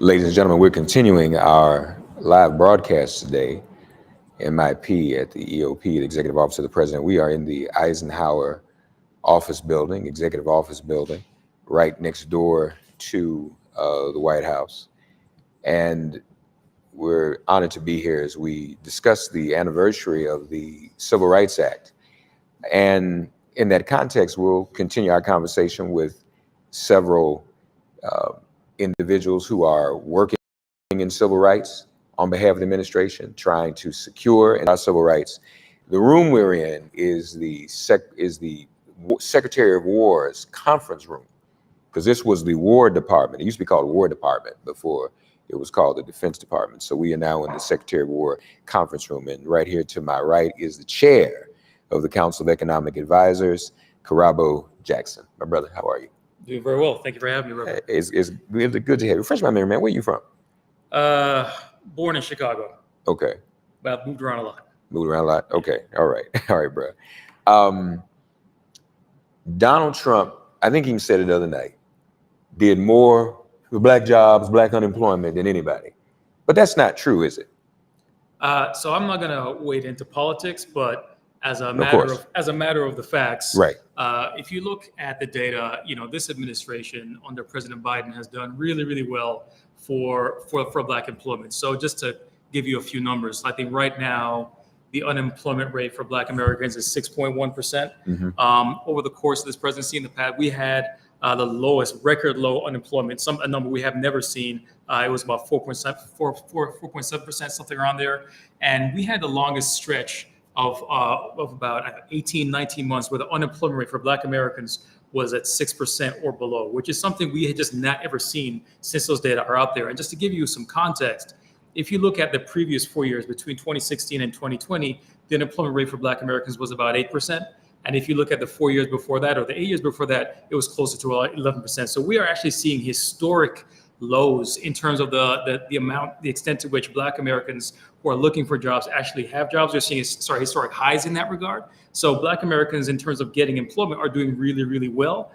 Ladies and gentlemen, we're continuing our live broadcast today, MIP at the EOP, the Executive Office of the President. We are in the Eisenhower office building, executive office building, right next door to the White House. And we're honored to be here as we discuss the anniversary of the Civil Rights Act. And in that context, we'll continue our conversation with several individuals who are working in civil rights on behalf of the administration, trying to secure our civil rights. The room we're in is the Secretary of War's conference room, because this was the War Department. It used to be called War Department before it was called the Defense Department. So we are now in the Secretary of War conference room. And right here to my right is the chair of the Council of Economic Advisors, Karabo Jackson. My brother, how are you? Doing very well. Thank you for having me, Robert. It's good to have you. Refresh my memory, man. Where are you from? Born in Chicago. Okay. But moved around a lot. Moved around a lot? Okay. All right. All right, bro. Donald Trump, I think he said it the other night, did more for black jobs, black unemployment than anybody. But that's not true, is it? So I'm not going to wade into politics, but as a matter of the facts, right. If you look at the data, this administration under President Biden has done really, really well for black employment. So just to give you a few numbers, I think right now the unemployment rate for black Americans is 6.1%. Mm-hmm. Over the course of this presidency, in the past, we had the lowest record low unemployment, a number we have never seen. It was about 4.7%, something around there. And we had the longest stretch of about 18, 19 months where the unemployment rate for black Americans was at 6% or below, which is something we had just not ever seen since those data are out there. And just to give you some context, if you look at the previous 4 years between 2016 and 2020, the unemployment rate for black Americans was about 8%. And if you look at the 4 years before that or the 8 years before that, it was closer to 11%. So we are actually seeing historic lows in terms of the extent to which black Americans who are looking for jobs actually have jobs. We're seeing historic highs in that regard. So black Americans in terms of getting employment are doing really, really well.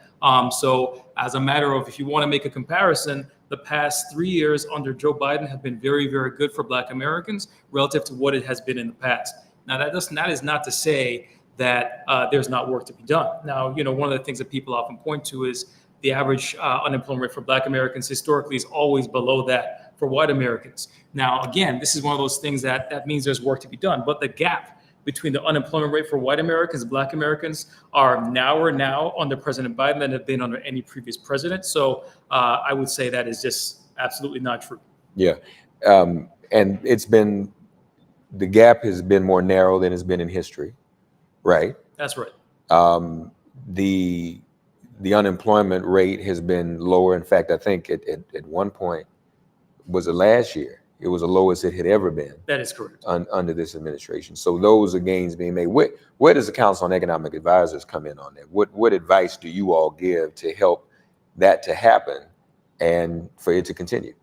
So as a matter of, if you want to make a comparison, the past 3 years under Joe Biden have been very, very good for black Americans relative to what it has been in the past. Now that is not to say that there's not work to be done. Now, one of the things that people often point to is the average unemployment rate for black Americans historically is always below that for white Americans. Now, again, this is one of those things that means there's work to be done, but the gap between the unemployment rate for white Americans and black Americans are narrower now under President Biden than have been under any previous president. So I would say that is just absolutely not true. Yeah. And the gap has been more narrow than it's been in history. Right. That's right. The unemployment rate has been lower. In fact, I think at one point, was it last year? It was the lowest it had ever been. That is correct. Under this administration. So those are gains being made. Where does the Council on Economic Advisors come in on that? What advice do you all give to help that to happen and for it to continue?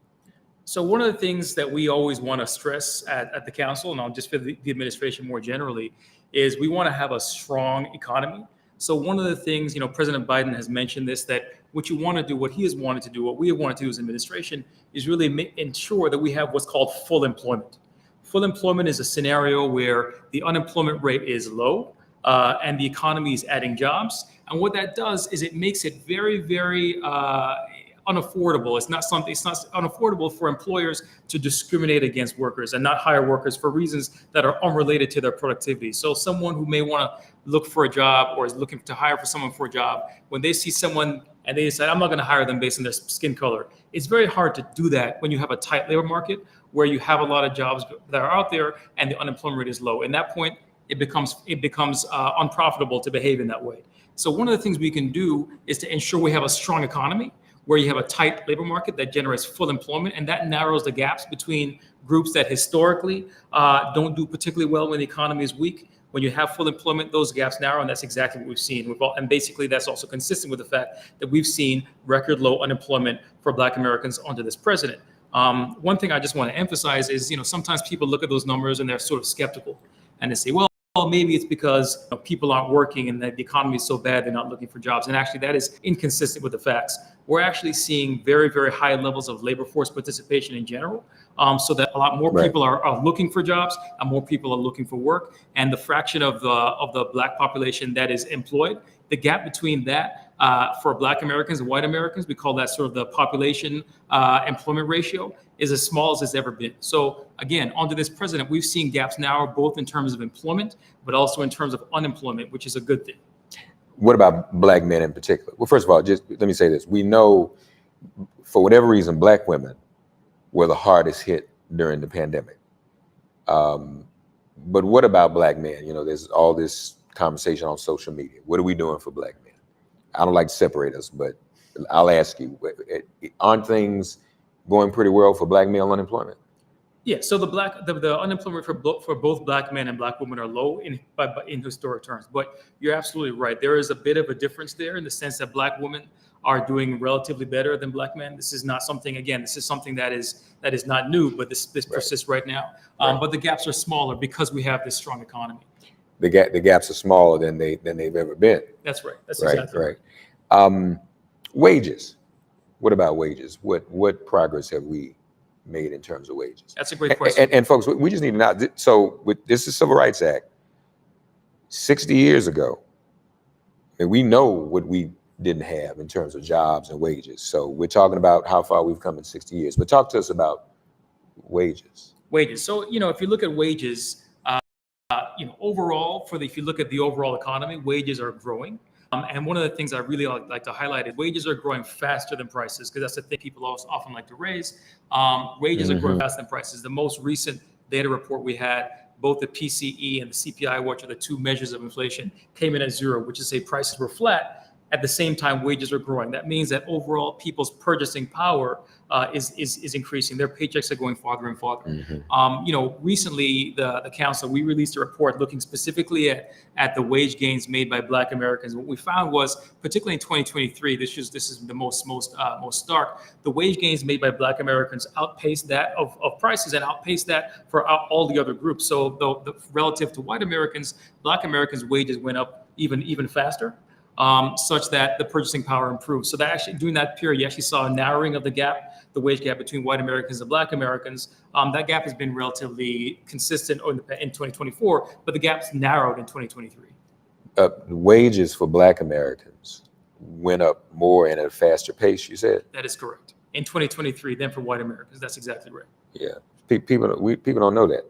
So one of the things that we always want to stress at the council, and I'll just for the administration more generally, is we want to have a strong economy. So one of the things, President Biden has mentioned this, that what you want to do, what he has wanted to do, what we have wanted to do as administration is really ensure that we have what's called full employment. Full employment is a scenario where the unemployment rate is low and the economy is adding jobs. And what that does is it makes it very, very unaffordable. It's not unaffordable for employers to discriminate against workers and not hire workers for reasons that are unrelated to their productivity. So someone who may want to look for a job or is looking to hire for someone for a job, when they see someone and they decide, I'm not going to hire them based on their skin color, it's very hard to do that when you have a tight labor market where you have a lot of jobs that are out there and the unemployment rate is low. In that point, it becomes unprofitable to behave in that way. So one of the things we can do is to ensure we have a strong economy where you have a tight labor market that generates full employment, and that narrows the gaps between groups that historically don't do particularly well when the economy is weak. When you have full employment, those gaps narrow, and that's exactly what we've seen. And basically, that's also consistent with the fact that we've seen record low unemployment for black Americans under this president. One thing I just want to emphasize is, sometimes people look at those numbers and they're sort of skeptical, and they say, well, well, maybe it's because people aren't working and that the economy is so bad they're not looking for jobs. And actually, that is inconsistent with the facts. We're actually seeing very, very high levels of labor force participation in general, so that a lot more Right. people are looking for jobs and more people are looking for work. And the fraction of the Black population that is employed, the gap between that for Black Americans and white Americans, we call that sort of the population employment ratio, is as small as it's ever been. So again, under this president, we've seen gaps narrow both in terms of employment, but also in terms of unemployment, which is a good thing. What about Black men in particular? Well, first of all, just let me say this. We know, for whatever reason, Black women were the hardest hit during the pandemic. But what about Black men? There's all this conversation on social media. What are we doing for Black men? I don't like to separate us, but I'll ask you, aren't things going pretty well for Black male unemployment? Yeah, so the unemployment for both Black men and Black women are low in historic terms. But you're absolutely right. There is a bit of a difference there in the sense that Black women are doing relatively better than Black men. This is not something, again, this is something that is not new, but this persists right now. Right. But the gaps are smaller because we have this strong economy. The gaps are smaller than they've ever been. That's right. That's Right, exactly right. Wages. What about wages? What progress have we made in terms of wages? That's a great question. And folks, we just need to know. So this is Civil Rights Act. 60 years ago, and we know what we didn't have in terms of jobs and wages. So we're talking about how far we've come in 60 years. But talk to us about wages. Wages. So, if you look at wages, overall, if you look at the overall economy, wages are growing. And one of the things I really like to highlight is wages are growing faster than prices, because that's the thing people often like to raise. Wages are growing faster than prices. The most recent data report we had, both the PCE and the CPI, which are the two measures of inflation, came in at 0, which is to say prices were flat. At the same time, wages are growing. That means that overall people's purchasing power is increasing. Their paychecks are going farther and farther. Recently, the council, we released a report looking specifically at the wage gains made by Black Americans. What we found was, particularly in 2023, this is the most stark. The wage gains made by Black Americans outpaced that of prices and outpaced that for all the other groups. So relative to white Americans, Black Americans' wages went up even faster. Such that the purchasing power improved. So that actually, during that period, you actually saw a narrowing of the wage gap between white Americans and Black Americans. That gap has been relatively consistent in 2024, but the gap's narrowed in 2023. Wages for Black Americans went up more and at a faster pace, you said? That is correct. In 2023 than for white Americans. That's exactly right. Yeah, people don't know that.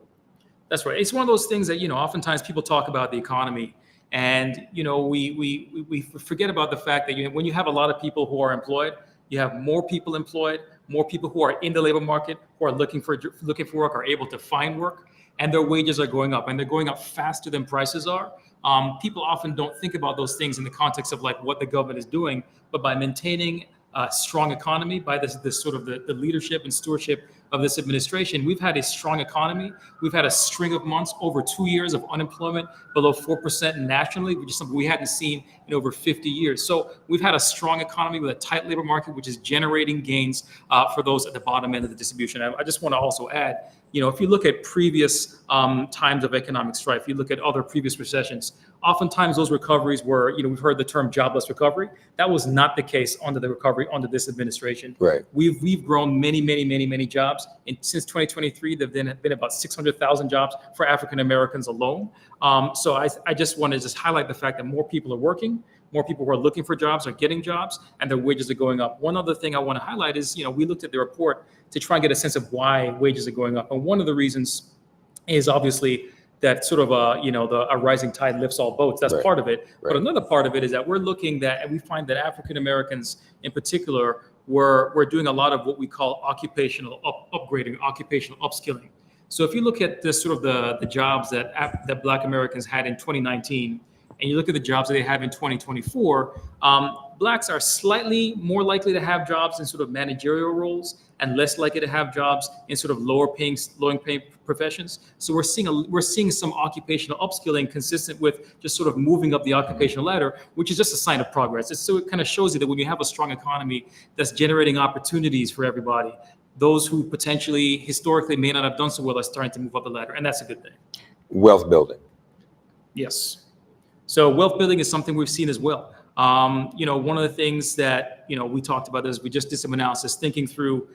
That's right. It's one of those things that, oftentimes people talk about the economy, and we forget about the fact that when you have a lot of people who are employed, you have more people employed, more people who are in the labor market, who are looking for work, are able to find work, and their wages are going up, and they're going up faster than prices are. People often don't think about those things in the context of like what the government is doing, but by maintaining a strong economy, by this sort of the leadership and stewardship of this administration, we've had a strong economy. We've had a string of months, over 2 years of unemployment below 4% nationally, which is something we hadn't seen in over 50 years. So we've had a strong economy with a tight labor market, which is generating gains for those at the bottom end of the distribution. I just want to also add, if you look at previous times of economic strife, you look at other previous recessions, oftentimes those recoveries were, we've heard the term jobless recovery. That was not the case under the recovery under this administration. Right. We've grown many jobs. And since 2023, there have been about 600,000 jobs for African Americans alone. So I just want to highlight the fact that more people are working, more people who are looking for jobs are getting jobs, and their wages are going up. One other thing I want to highlight is, we looked at the report to try and get a sense of why wages are going up. And one of the reasons is obviously that sort of a rising tide lifts all boats. That's Right. part of it. Right. But another part of it is that we're looking and we find that African Americans in particular we're doing a lot of what we call occupational upgrading, occupational upskilling. So if you look at the sort of the jobs that Black Americans had in 2019, and you look at the jobs that they have in 2024, Blacks are slightly more likely to have jobs in sort of managerial roles and less likely to have jobs in sort of lower paying professions. So we're seeing some occupational upskilling consistent with just sort of moving up the occupational ladder, which is just a sign of progress. So it kind of shows you that when you have a strong economy that's generating opportunities for everybody, those who potentially historically may not have done so well are starting to move up the ladder, and that's a good thing. Wealth building. Yes. So wealth building is something we've seen as well. One of the things that we talked about is we just did some analysis, thinking through,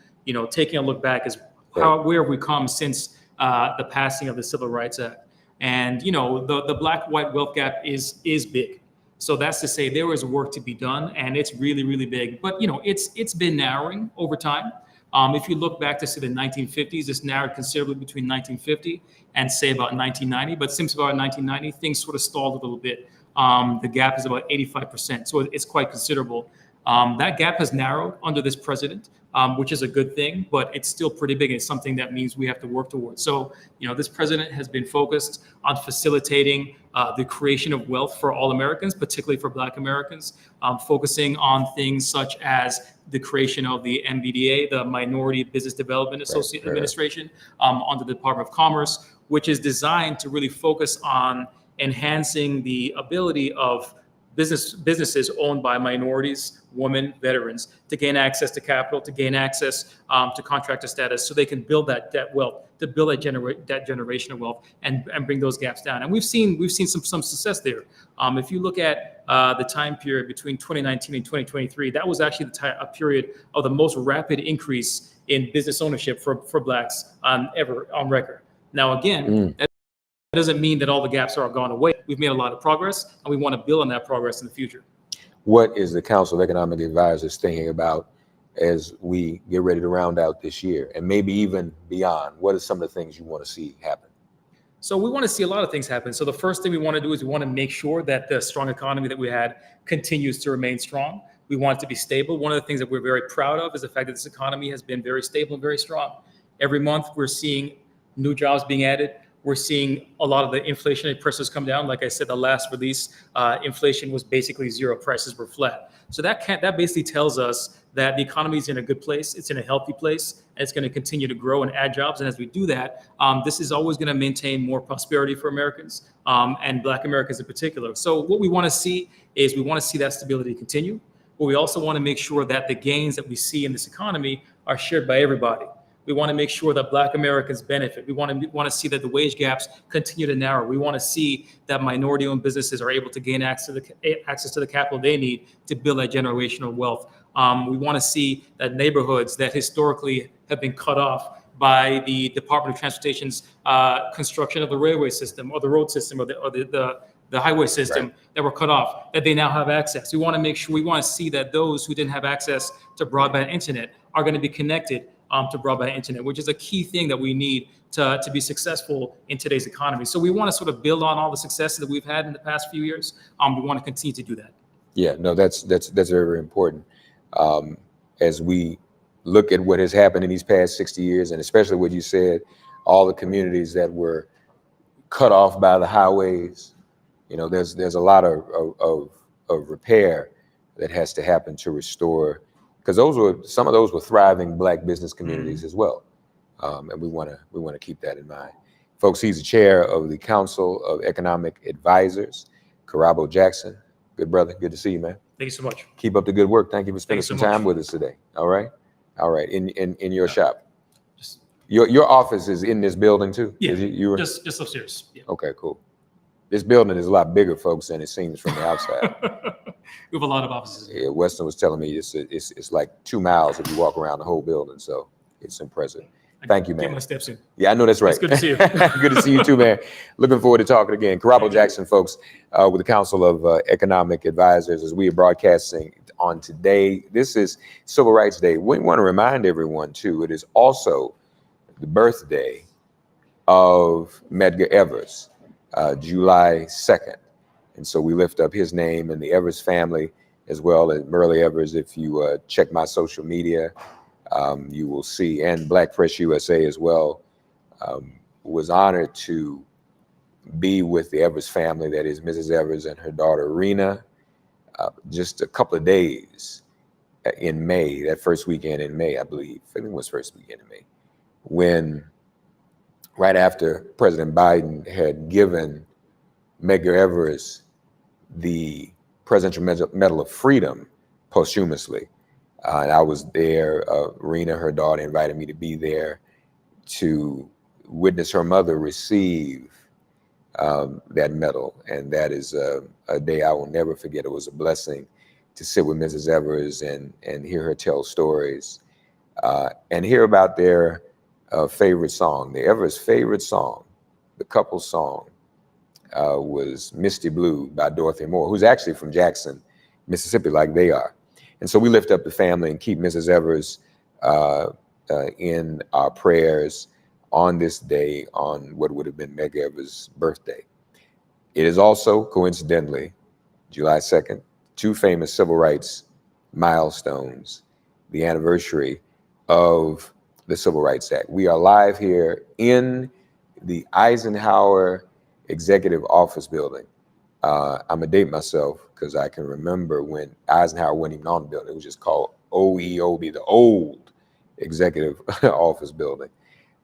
taking a look back is where have we come since the passing of the Civil Rights Act, and the black-white wealth gap is big. So that's to say there is work to be done, and it's really really big. But it's been narrowing over time. If you look back to say the 1950s, it's narrowed considerably between 1950 and say about 1990. But since about 1990, things sort of stalled a little bit. The gap is about 85%, so it's quite considerable. That gap has narrowed under this president, which is a good thing, but it's still pretty big. It's something that means we have to work towards. So, this president has been focused on facilitating the creation of wealth for all Americans, particularly for Black Americans, focusing on things such as the creation of the MBDA, the Minority Business Development Administration, under the Department of Commerce, which is designed to really focus on enhancing the ability of businesses owned by minorities, women, veterans, to gain access to capital, to gain access to contractor status, so they can build that wealth, to build that generational wealth, and bring those gaps down. And we've seen some success there. If you look at the time period between 2019 and 2023, that was actually a period of the most rapid increase in business ownership for Blacks ever on record. Now, again, that doesn't mean that all the gaps are gone away. We've made a lot of progress, and we want to build on that progress in the future. What is the Council of Economic Advisors thinking about as we get ready to round out this year, and maybe even beyond? What are some of the things you want to see happen? So we want to see a lot of things happen. So the first thing we want to do is we want to make sure that the strong economy that we had continues to remain strong. We want it to be stable. One of the things that we're very proud of is the fact that this economy has been very stable and very strong. Every month we're seeing new jobs being added. We're seeing a lot of the inflationary pressures come down. Like I said, the last release, inflation was basically zero. Prices were flat. So that basically tells us that the economy is in a good place. It's in a healthy place, and it's going to continue to grow and add jobs. And as we do that, this is always going to maintain more prosperity for Americans, and Black Americans in particular. So what we want to see is we want to see that stability continue, but we also want to make sure that the gains that we see in this economy are shared by everybody. We want to make sure that Black Americans benefit. We want to see that the wage gaps continue to narrow. We want to see that minority-owned businesses are able to gain access to the capital they need to build that generational wealth. We want to see that neighborhoods that historically have been cut off by the Department of Transportation's construction of the railway system or the road system or the highway system that were cut off, that they now have access. We want to see that those who didn't have access to broadband internet are going to be connected to broadband internet, which is a key thing that we need to be successful in today's economy. So we want to sort of build on all the successes that we've had in the past few years. We want to continue to do that. Yeah, no, that's very, very important. As we look at what has happened in these past 60 years, and especially what you said, all the communities that were cut off by the highways, there's a lot of repair that has to happen to restore, because some of those were thriving Black business communities as well, and we want to keep that in mind. Folks, he's the chair of the Council of Economic Advisors, Karabo Jackson. Good brother, good to see you, man. Thank you so much. Keep up the good work. Thank you for spending some time with us today. All right, in your shop. Your office is in this building too? Yeah, just upstairs. Yeah. Okay, cool. This building is a lot bigger, folks, than it seems from the outside. We have a lot of offices. Yeah, Weston was telling me it's like 2 miles if you walk around the whole building, so it's impressive. Thank you, man. Get my steps in. Yeah, I know that's right. It's good to see you. Good to see you too, man. Looking forward to talking again. Karabo Jackson, folks, with the Council of Economic Advisors, as we are broadcasting on today. This is Civil Rights Day. We want to remind everyone, too, it is also the birthday of Medgar Evers, July 2nd. And so we lift up his name and the Evers family, as well as Merle Evers. If you check my social media, you will see, and Black Press USA as well, was honored to be with the Evers family, that is Mrs. Evers and her daughter Rena, just a couple of days in May, that first weekend in May, I believe. I think it was first weekend in May, when right after President Biden had given Medgar Evers the Presidential Medal of Freedom posthumously. And I was there. Rena, her daughter, invited me to be there to witness her mother receive that medal, and that is a day I will never forget. It was a blessing to sit with Mrs. Evers and hear her tell stories and hear about their favorite song. The Evers' favorite song, the couple song, was Misty Blue by Dorothy Moore, who's actually from Jackson, Mississippi, like they are. And so we lift up the family and keep Mrs. Evers in our prayers on this day, on what would have been Meg Evers' birthday. It is also, coincidentally, July 2nd, two famous civil rights milestones, the anniversary of the Civil Rights Act. We are live here in the Eisenhower Executive Office Building. I'm gonna date myself because I can remember when Eisenhower wasn't even on the building. It was just called OEOB, the old Executive Office Building.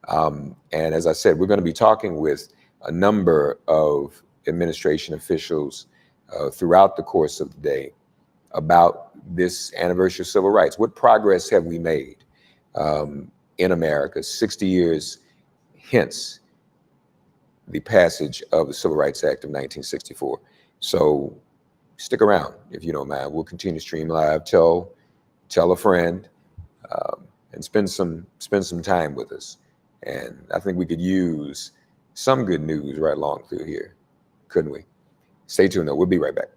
And as I said, we're going to be talking with a number of administration officials throughout the course of the day about this anniversary of civil rights. What progress have we made in America 60 years hence the passage of the Civil Rights Act of 1964? So stick around if you don't mind. We'll continue to stream live. Tell a friend, and spend some time with us. And I think we could use some good news right along through here, couldn't we? Stay tuned though. We'll be right back.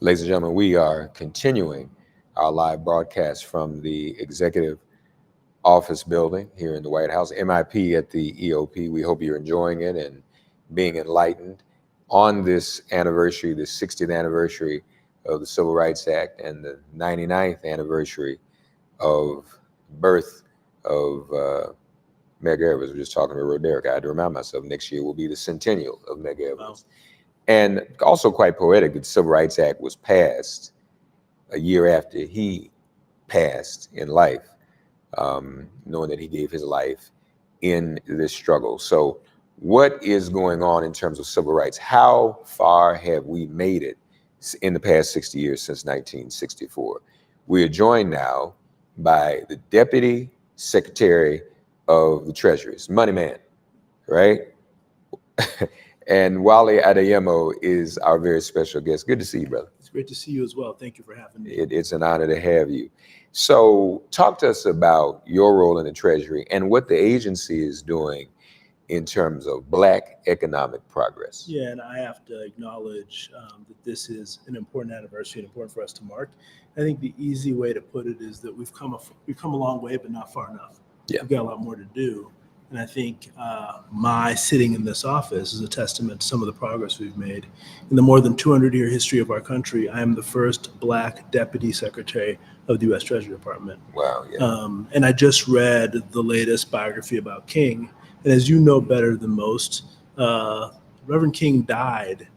Ladies and gentlemen, we are continuing our live broadcast from the Executive Office Building here in the White House, MIP at the EOP. We hope you're enjoying it and being enlightened on this anniversary, the 60th anniversary of the Civil Rights Act and the 99th anniversary of birth of Meg Evans. We were just talking to Roderick. I had to remind myself next year will be the centennial of Meg Evans. Wow. And also quite poetic, the Civil Rights Act was passed a year after he passed in life, knowing that he gave his life in this struggle. So what is going on in terms of civil rights? How far have we made it in the past 60 years since 1964? We are joined now by the Deputy Secretary of the Treasury, Money Man, right? And Wale Adeyemo is our very special guest. Good to see you, brother. It's great to see you as well. Thank you for having me. It's an honor to have you. So talk to us about your role in the Treasury and what the agency is doing in terms of Black economic progress. Yeah, and I have to acknowledge that this is an important anniversary and important for us to mark. I think the easy way to put it is that we've come a long way, but not far enough. Yeah. We've got a lot more to do. And I think my sitting in this office is a testament to some of the progress we've made. In the more than 200-year history of our country, I am the first Black Deputy Secretary of the U.S. Treasury Department. Wow, yeah. And I just read the latest biography about King. And as you know better than most, Reverend King died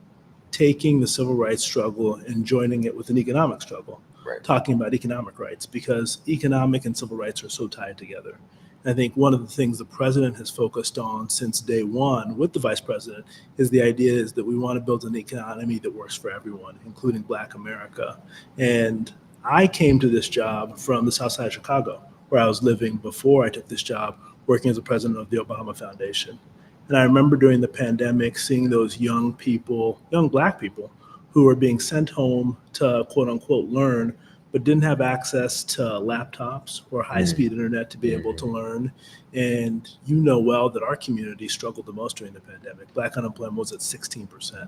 taking the civil rights struggle and joining it with an economic struggle, right. Talking about economic rights, because economic and civil rights are so tied together. I think one of the things the president has focused on since day one with the vice president is the idea is that we want to build an economy that works for everyone, including Black America. And I came to this job from the South Side of Chicago, where I was living before I took this job, working as the president of the Obama Foundation. And I remember during the pandemic seeing those young people, young Black people, who were being sent home to quote unquote learn, but didn't have access to laptops or high-speed internet to be able to learn. And you know well that our community struggled the most during the pandemic. Black unemployment was at 16%.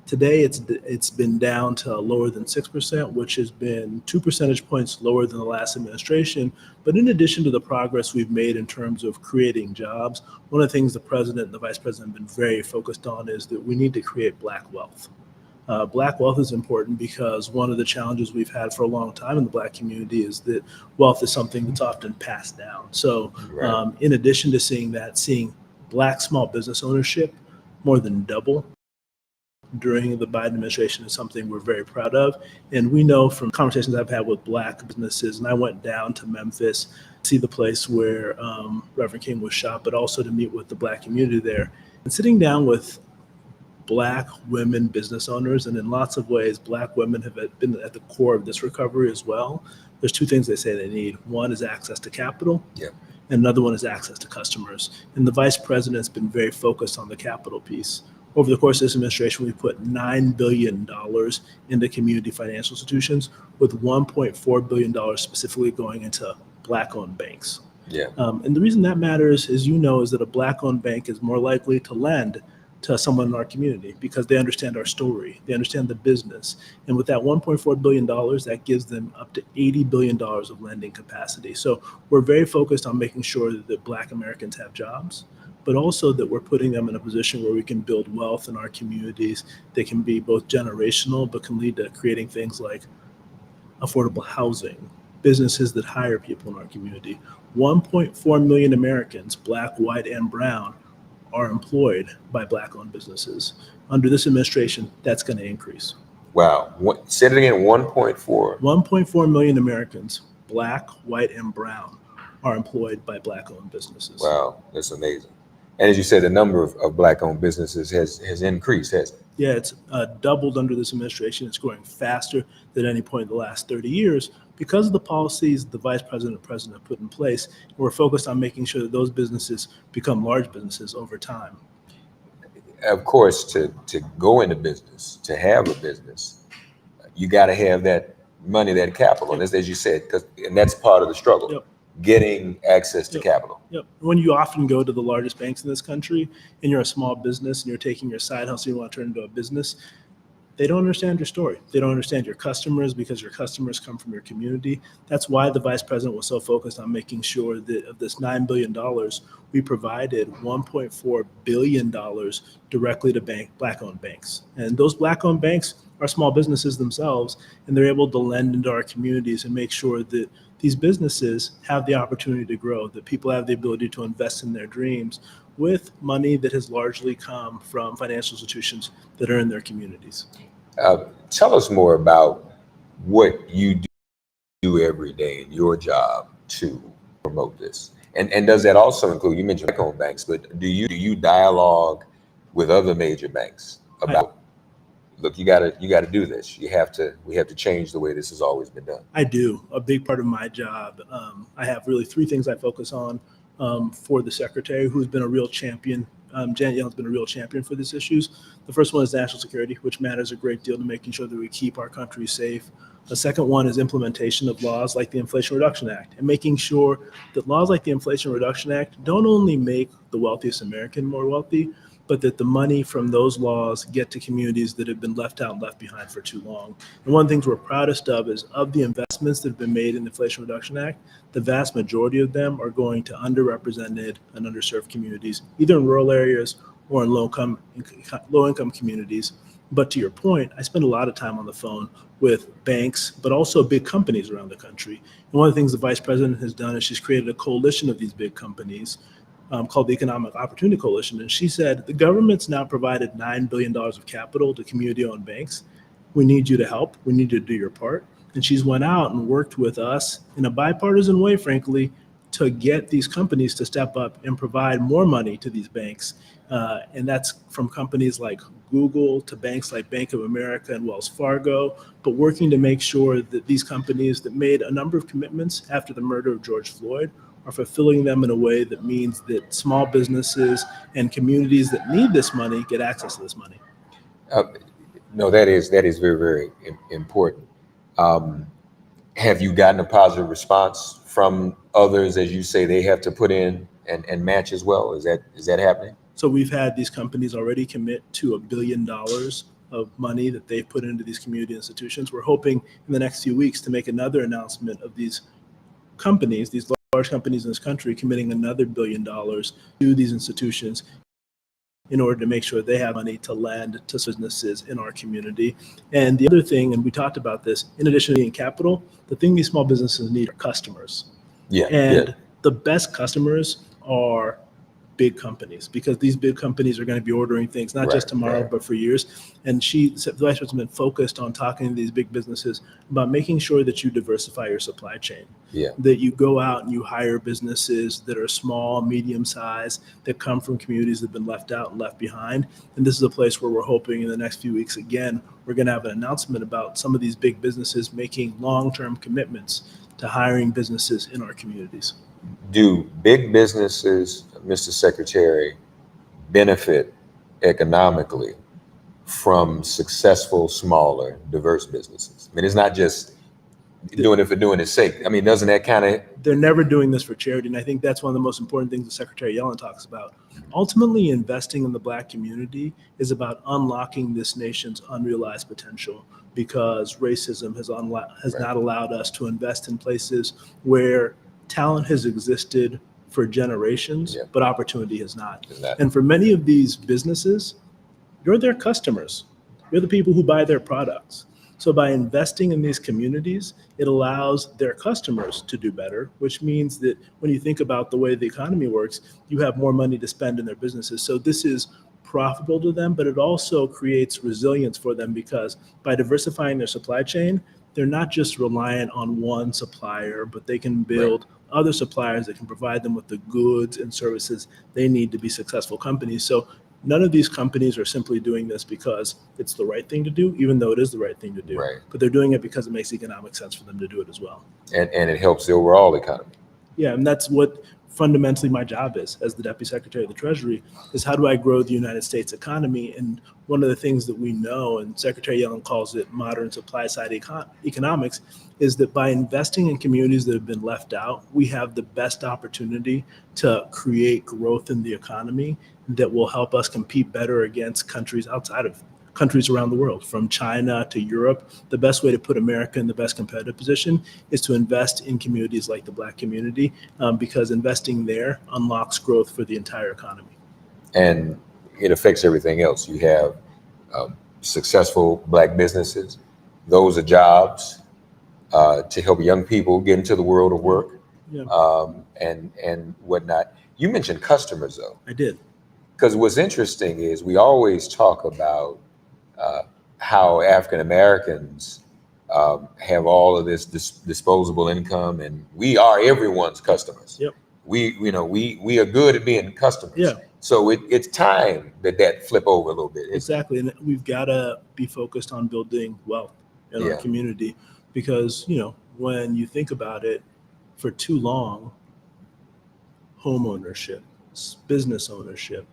Today, it's been down to lower than 6%, which has been 2 percentage points lower than the last administration. But in addition to the progress we've made in terms of creating jobs, one of the things the president and the vice president have been very focused on is that we need to create Black wealth. Black wealth is important because one of the challenges we've had for a long time in the Black community is that wealth is something that's often passed down. So in addition to seeing Black small business ownership more than double during the Biden administration is something we're very proud of. And we know from conversations I've had with Black businesses, and I went down to Memphis to see the place where Reverend King was shot, but also to meet with the Black community there. And sitting down with Black women business owners, and in lots of ways, Black women have been at the core of this recovery as well. There's two things they say they need. One is access to capital, and another one is access to customers. And the vice president's been very focused on the capital piece. Over the course of this administration, we put $9 billion into community financial institutions, with $1.4 billion specifically going into Black-owned banks. And the reason that matters, as you know, is that a Black-owned bank is more likely to lend to someone in our community because they understand our story, they understand the business. And with that $1.4 billion, that gives them up to $80 billion of lending capacity. So we're very focused on making sure that Black Americans have jobs, but also that we're putting them in a position where we can build wealth in our communities that can be both generational, but can lead to creating things like affordable housing, businesses that hire people in our community. 1.4 million Americans, Black, white, and brown, are employed by Black-owned businesses. Under this administration, that's going to increase. Wow. Say it again, 1.4. 1.4 million Americans, Black, white, and brown, are employed by Black-owned businesses. Wow, that's amazing. And as you said, the number of Black-owned businesses has increased, hasn't it? Yeah, it's doubled under this administration. It's growing faster than any point in the last 30 years because of the policies the vice president and president have put in place. And we're focused on making sure that those businesses become large businesses over time. Of course, to go into business, to have a business, you got to have that money, that capital. And as you said, and that's part of the struggle. Getting access to capital. When you often go to the largest banks in this country and you're a small business and you're taking your side hustle, you want to turn into a business, they don't understand your story. They don't understand your customers because your customers come from your community. That's why the vice president was so focused on making sure that of this $9 billion, we provided $1.4 billion directly to Black-owned banks. And those Black-owned banks are small businesses themselves, and they're able to lend into our communities and make sure that these businesses have the opportunity to grow, that people have the ability to invest in their dreams with money that has largely come from financial institutions that are in their communities. Tell us more about what you do every day in your job to promote this. And does that also include, you mentioned Black-owned banks, but do you dialogue with other major banks about, look, you gotta do this. We have to change the way this has always been done? I do. A big part of my job, I have really three things I focus on for the secretary, who's been a real champion. Janet Yellen's been a real champion for these issues. The first one is national security, which matters a great deal to making sure that we keep our country safe. The second one is implementation of laws like the Inflation Reduction Act, and making sure that laws like the Inflation Reduction Act don't only make the wealthiest American more wealthy, but that the money from those laws get to communities that have been left out and left behind for too long. And one of the things we're proudest of is of the investments that have been made in the Inflation Reduction Act, the vast majority of them are going to underrepresented and underserved communities, either in rural areas or in low-income communities. But to your point, I spend a lot of time on the phone with banks, but also big companies around the country. And one of the things the vice president has done is she's created a coalition of these big companies called the Economic Opportunity Coalition. And she said, the government's now provided $9 billion of capital to community-owned banks. We need you to help. We need you to do your part. And she's went out and worked with us in a bipartisan way, frankly, to get these companies to step up and provide more money to these banks. And that's from companies like Google to banks like Bank of America and Wells Fargo, but working to make sure that these companies that made a number of commitments after the murder of George Floyd are fulfilling them in a way that means that small businesses and communities that need this money get access to this money. No, that is very, very important. Have you gotten a positive response from others, as you say, they have to put in and match as well? Is that happening? So we've had these companies already commit to $1 billion of money that they've put into these community institutions. We're hoping in the next few weeks to make another announcement of these companies, these large companies in this country, committing another $1 billion to these institutions in order to make sure they have money to lend to businesses in our community. And the other thing, and we talked about this, in addition to needing capital, the thing these small businesses need are customers. The best customers are big companies, because these big companies are going to be ordering things not just tomorrow, but for years. And the vice president has been focused on talking to these big businesses about making sure that you diversify your supply chain, that you go out and you hire businesses that are small, medium size, that come from communities that have been left out and left behind. And this is a place where we're hoping in the next few weeks, again, we're going to have an announcement about some of these big businesses making long-term commitments to hiring businesses in our communities. Do big businesses, Mr. Secretary, benefit economically from successful, smaller, diverse businesses? I mean, it's not just doing it for doing its sake. I mean, doesn't that kind of... They're never doing this for charity, and I think that's one of the most important things that Secretary Yellen talks about. Ultimately, investing in the Black community is about unlocking this nation's unrealized potential, because racism has not allowed us to invest in places where talent has existed for generations, but opportunity has not. And for many of these businesses, you're their customers. You're the people who buy their products. So by investing in these communities, it allows their customers to do better, which means that when you think about the way the economy works, you have more money to spend in their businesses. So this is profitable to them, but it also creates resilience for them, because by diversifying their supply chain, they're not just reliant on one supplier, but they can build other suppliers that can provide them with the goods and services they need to be successful companies. So none of these companies are simply doing this because it's the right thing to do, even though it is the right thing to do. But they're doing it because it makes economic sense for them to do it as well. And it helps the overall economy. Yeah, and that's what fundamentally my job is as the Deputy Secretary of the Treasury, is how do I grow the United States economy? And one of the things that we know, and Secretary Yellen calls it modern supply side economics, is that by investing in communities that have been left out, we have the best opportunity to create growth in the economy that will help us compete better against countries outside of countries around the world, from China to Europe. The best way to put America in the best competitive position is to invest in communities like the Black community, because investing there unlocks growth for the entire economy. And it affects everything else. You have successful Black businesses. Those are jobs to help young people get into the world of work, Yeah. and whatnot. You mentioned customers, though. I did. Because what's interesting is we always talk about how African Americans have all of this disposable income, and we are everyone's customers. Yep. We are good at being customers. Yeah. So it's time that flip over a little bit. Exactly. And we've got to be focused on building wealth in our community, because, when you think about it, for too long, home ownership, business ownership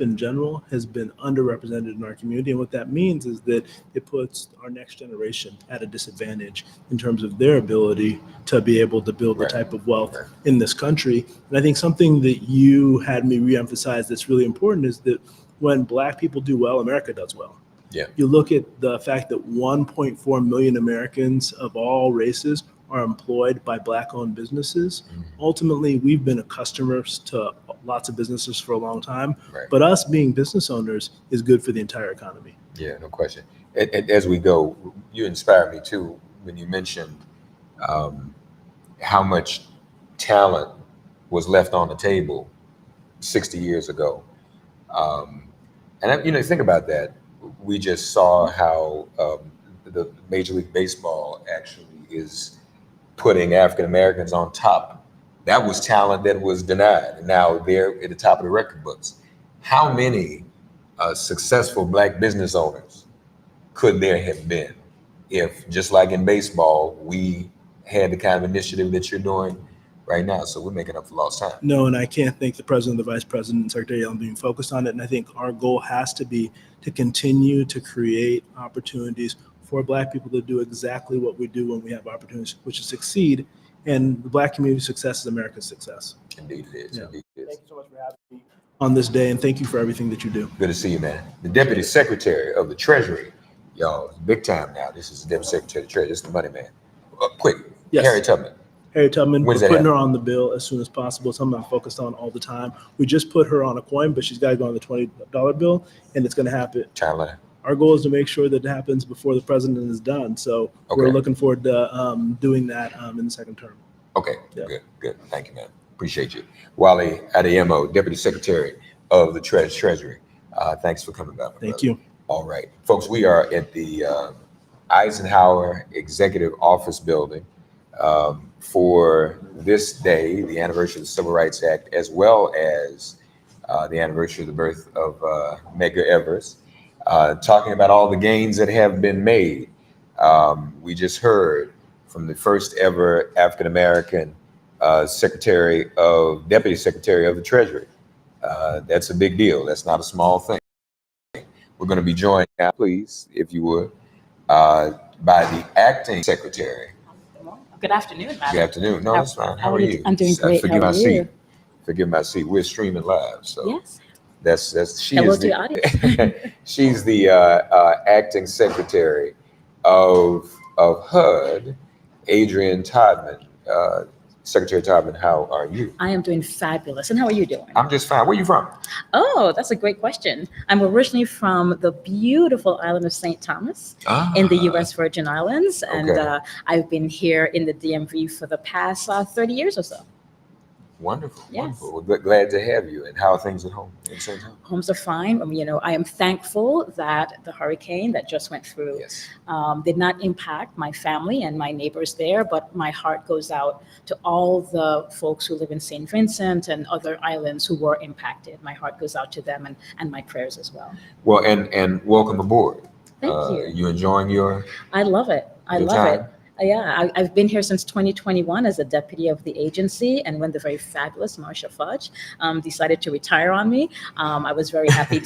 in general has been underrepresented in our community. And what that means is that it puts our next generation at a disadvantage in terms of their ability to be able to build the type of wealth in this country. And I think something that you had me reemphasize that's really important is that when Black people do well, America does well. Yeah. You look at the fact that 1.4 million Americans of all races are employed by Black-owned businesses. Mm-hmm. Ultimately, we've been customers to lots of businesses for a long time, Right. but us being business owners is good for the entire economy. Yeah, no question. And as we go, you inspire me too when you mentioned how much talent was left on the table 60 years ago. And think about that. We just saw how the Major League Baseball actually is putting African Americans on top. That was talent that was denied, and now they're at the top of the record books. How many successful Black business owners could there have been if, just like in baseball, we had the kind of initiative that you're doing right now? So we're making up for lost time. No, and I can't thank the president, the vice president, and Secretary Yellen being focused on it. And I think our goal has to be to continue to create opportunities for Black people to do exactly what we do when we have opportunities, which is succeed. And the Black community success is America's success. Indeed it is. Yeah. Indeed it is. Thank you so much for having me on this day, and thank you for everything that you do. Good to see you, man. The Deputy Secretary of the Treasury. Y'all, big time now. This is the Deputy Secretary of the Treasury. This is the money man. Quick, Yes. Harriet Tubman. Harriet Tubman, When we're does that putting her happen? on the bill as soon as possible. Something I'm focused on all the time. We just put her on a coin, but she's got to go on the $20 bill, and it's going to happen. Timeline. Our goal is to make sure that it happens before the president is done. So we're Okay. looking forward to doing that in the second term. Okay, Yeah. good. Thank you, man. Appreciate you. Wale Adeyemo, Deputy Secretary of the Treasury. Thanks for coming by. my Thank brother. you. All right, folks, we are at the Eisenhower Executive Office Building for this day, the anniversary of the Civil Rights Act, as well as the anniversary of the birth of Medgar Evers, talking about all the gains that have been made. We just heard from the first ever African-American Deputy Secretary of the Treasury. That's a big deal. That's not a small thing. We're going to be joined now, please, if you would, by the acting secretary. Good afternoon, madam. Good afternoon. No, that's fine. How are you? I'm doing great. Forgive How my are you? seat. Forgive my seat. We're streaming live, so Yes. that's she Hello is to the audience. she's the acting secretary of HUD, Adrian Todman. Secretary Todman, how are you? I am doing fabulous. And how are you doing? I'm just fine. Where you from? Oh, that's a great question. I'm originally from the beautiful island of St. Thomas in the U.S. Virgin Islands. And Okay. I've been here in the DMV for the past 30 years or so. Wonderful, Yes. wonderful. Well, glad to have you. And how are things at home in St. Thomas? Homes are fine. I am thankful that the hurricane that just went through Yes. did not impact my family and my neighbors there, but my heart goes out to all the folks who live in St. Vincent and other islands who were impacted. My heart goes out to them and my prayers as well. Well, and welcome aboard. Thank you. You enjoying your I love it. I Good love time? it. I've been here since 2021 as a deputy of the agency, and when the very fabulous Marsha Fudge decided to retire on me, I was very happy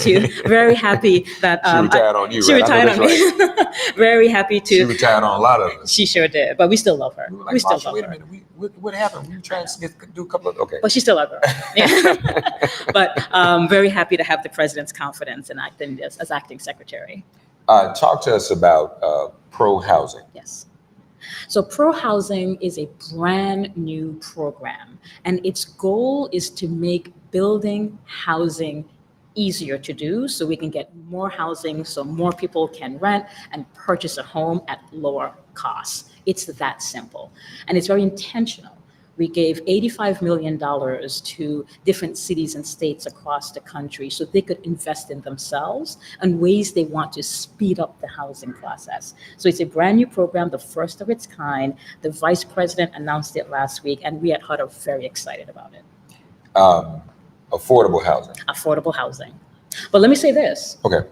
very happy that She retired on you, she right? I know retired on that's me. Very happy She to. retired on a lot of us. She sure did, but we still love her. We were like, We still Marsha, love wait a her. minute. What happened? We were trying to do a couple of, okay. But she's still our girl. Yeah. But very happy to have the president's confidence in acting as acting secretary. Talk to us about pro housing. Yes. So Pro Housing is a brand new program, and its goal is to make building housing easier to do so we can get more housing so more people can rent and purchase a home at lower costs. It's that simple. And it's very intentional. We gave $85 million to different cities and states across the country so they could invest in themselves and ways they want to speed up the housing process. So it's a brand new program, the first of its kind. The vice president announced it last week, and we at HUD are very excited about it. Affordable housing. Affordable housing. But let me say this. Okay.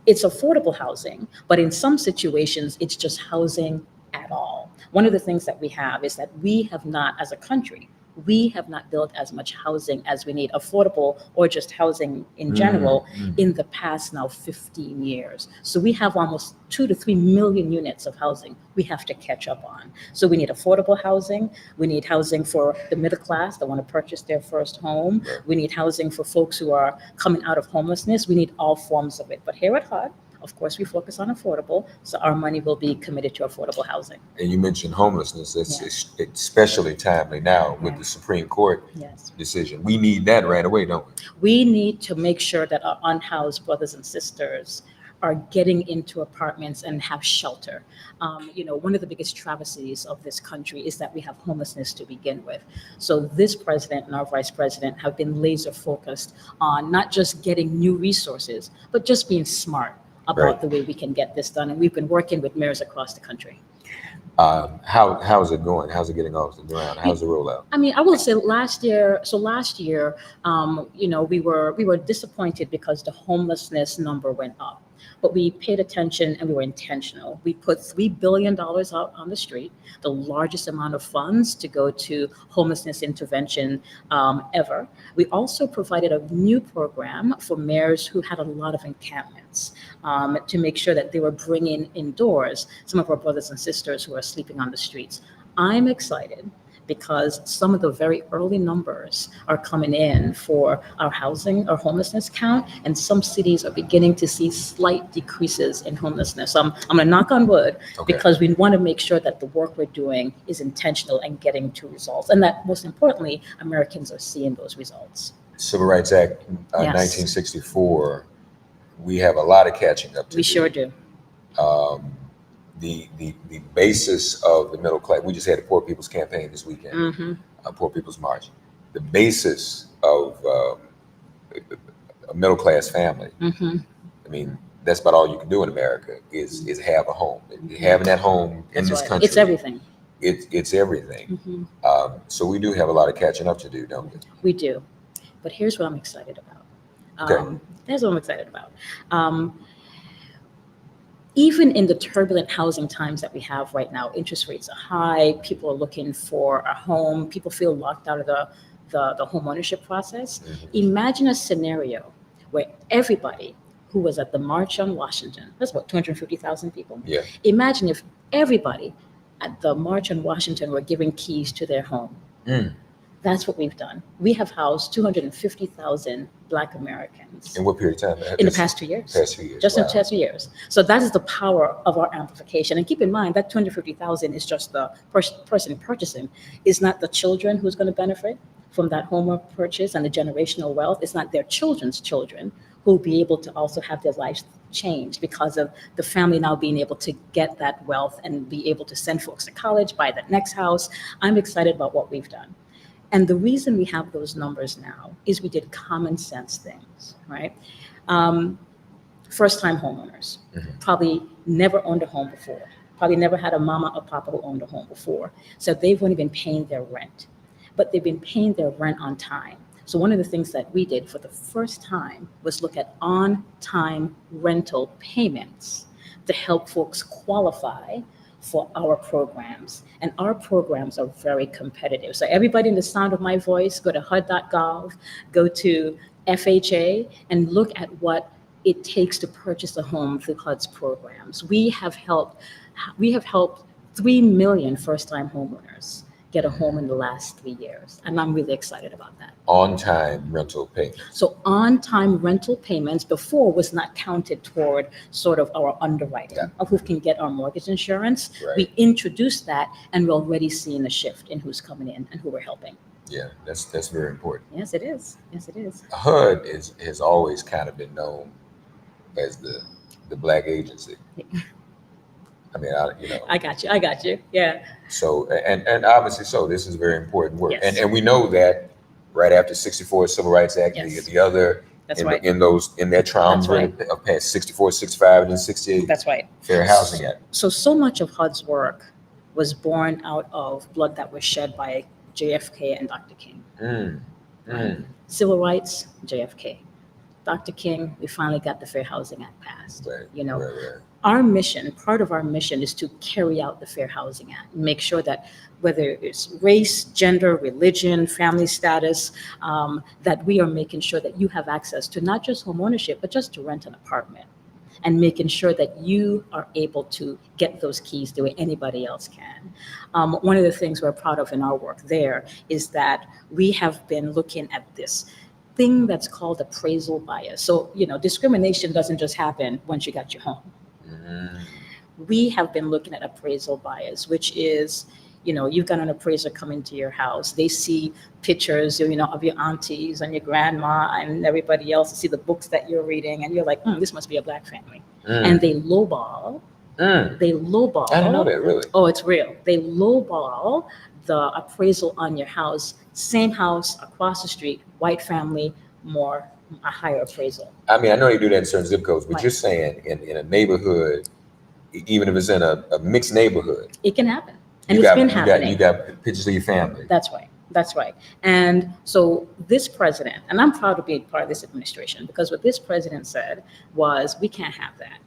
It's affordable housing, but in some situations, it's just housing at all. One of the things that we have is that we have not, as a country, we have not built as much housing as we need, affordable or just housing in general, in the past now 15 years. So we have almost 2 to 3 million units of housing we have to catch up on. So we need affordable housing. We need housing for the middle class that want to purchase their first home. We need housing for folks who are coming out of homelessness. We need all forms of it. But here at HUD, of course, we focus on affordable, so our money will be committed to affordable housing. And you mentioned homelessness. That's especially timely now with the Supreme Court decision. We need that right away, don't we? We need to make sure that our unhoused brothers and sisters are getting into apartments and have shelter. One of the biggest travesties of this country is that we have homelessness to begin with. So this president and our vice president have been laser focused on not just getting new resources, but just being smart about the way we can get this done. And we've been working with mayors across the country. How's it going? How's it getting off the ground? How's the rollout? I mean, I will say last year, we were disappointed because the homelessness number went up. But we paid attention and we were intentional. We put $3 billion out on the street, the largest amount of funds to go to homelessness intervention ever. We also provided a new program for mayors who had a lot of encampments to make sure that they were bringing indoors some of our brothers and sisters who are sleeping on the streets. I'm excited because some of the very early numbers are coming in for our housing, our homelessness count, and some cities are beginning to see slight decreases in homelessness. I'm going to knock on wood because we want to make sure that the work we're doing is intentional and getting to results, and that most importantly, Americans are seeing those results. Civil Rights Act 1964, we have a lot of catching up to do. We sure do. The basis of the middle class, we just had a Poor People's Campaign this weekend, Poor People's March. The basis of a middle class family, I mean, that's about all you can do in America is have a home. Having that home in this country. It's everything. It's everything. So we do have a lot of catching up to do, don't we? We do. But here's what I'm excited about. Here's what I'm excited about. Even in the turbulent housing times that we have right now, interest rates are high, people are looking for a home, people feel locked out of the home ownership process. Imagine a scenario where everybody who was at the March on Washington, that's about 250,000 people. Imagine if everybody at the March on Washington were giving keys to their home. That's what we've done. We have housed 250,000 Black Americans. In what period of time? In the past 2 years. Past 2 years. Just in the past 2 years. So that is the power of our amplification. And keep in mind that 250,000 is just the person purchasing. It's not the children who's going to benefit from that home purchase and the generational wealth. It's not their children's children who will be able to also have their lives changed because of the family now being able to get that wealth and be able to send folks to college, buy that next house. I'm excited about what we've done. And the reason we have those numbers now is we did common sense things, right? First-time homeowners, probably never owned a home before, probably never had a mama or papa who owned a home before. So they've only been paying their rent, but they've been paying their rent on time. So one of the things that we did for the first time was look at on-time rental payments to help folks qualify for our programs. And our programs are very competitive. So everybody in the sound of my voice, go to HUD.gov, go to FHA, and look at what it takes to purchase a home through HUD's programs. We have helped 3 million first-time homeowners get a home in the last 3 years. And I'm really excited about that. On-time rental payments. So on-time rental payments before was not counted toward sort of our underwriting of who can get our mortgage insurance. Right. We introduced that, and we're already seeing a shift in who's coming in and who we're helping. Yeah, that's very important. Yes, it is. Yes, it is. HUD has always kind of been known as the black agency. I mean, I got you. Yeah. So, and obviously so, this is very important work. Yes. And we know that right after 64 Civil Rights Act, Yes. the other, That's in, right. in that triumvirate of past 64, 65, and then 68 That's right. Fair Housing Act. So much of HUD's work was born out of blood that was shed by JFK and Dr. King. Civil rights, JFK. Dr. King, we finally got the Fair Housing Act passed. Right, You know, right. our mission, part of our mission is to carry out the Fair Housing Act, make sure that whether it's race, gender, religion, family status, that we are making sure that you have access to not just home ownership, but just to rent an apartment, and making sure that you are able to get those keys the way anybody else can. One of the things we're proud of in our work there is that we have been looking at this thing that's called appraisal bias. So, discrimination doesn't just happen once you got your home. We have been looking at appraisal bias, which is, you've got an appraiser coming to your house. They see pictures, of your aunties and your grandma and everybody else. They see the books that you're reading, and you're like, this must be a black family. And they lowball. They lowball. I didn't know that, really. Oh, it's real. They lowball the appraisal on your house. Same house across the street, white family, a higher appraisal. I mean, I know they do that in certain zip codes, but Right. you're saying in a neighborhood, even if it's in a mixed neighborhood, It can happen. And it's been happening. You got pictures of your family. That's right. And so this president, and I'm proud to be part of this administration, because what this president said was, we can't have that.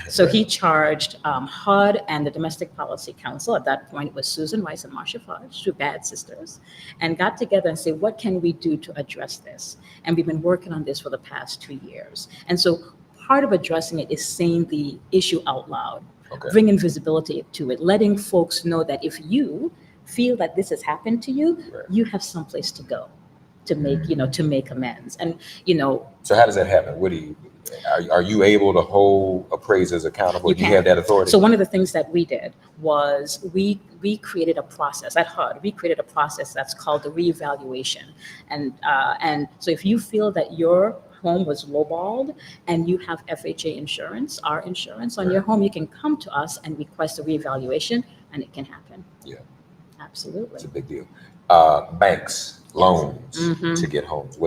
So he charged HUD and the Domestic Policy Council. At that point, it was Susan Rice and Marcia Fudge, two bad sisters, and got together and said, what can we do to address this? And we've been working on this for the past 2 years. And so part of addressing it is saying the issue out loud, bringing visibility to it, letting folks know that if you feel that this has happened to you, you have someplace to go to make, to make amends. And, So how does that happen? Are you able to hold appraisers accountable? Do you have that authority? So one of the things that we did was we created a process at HUD. We created a process that's called the reevaluation. And so if you feel that your home was lowballed and you have FHA insurance, our insurance on your home, you can come to us and request a reevaluation, and it can happen. Yeah. Absolutely. It's a big deal. Banks, loans to get homes.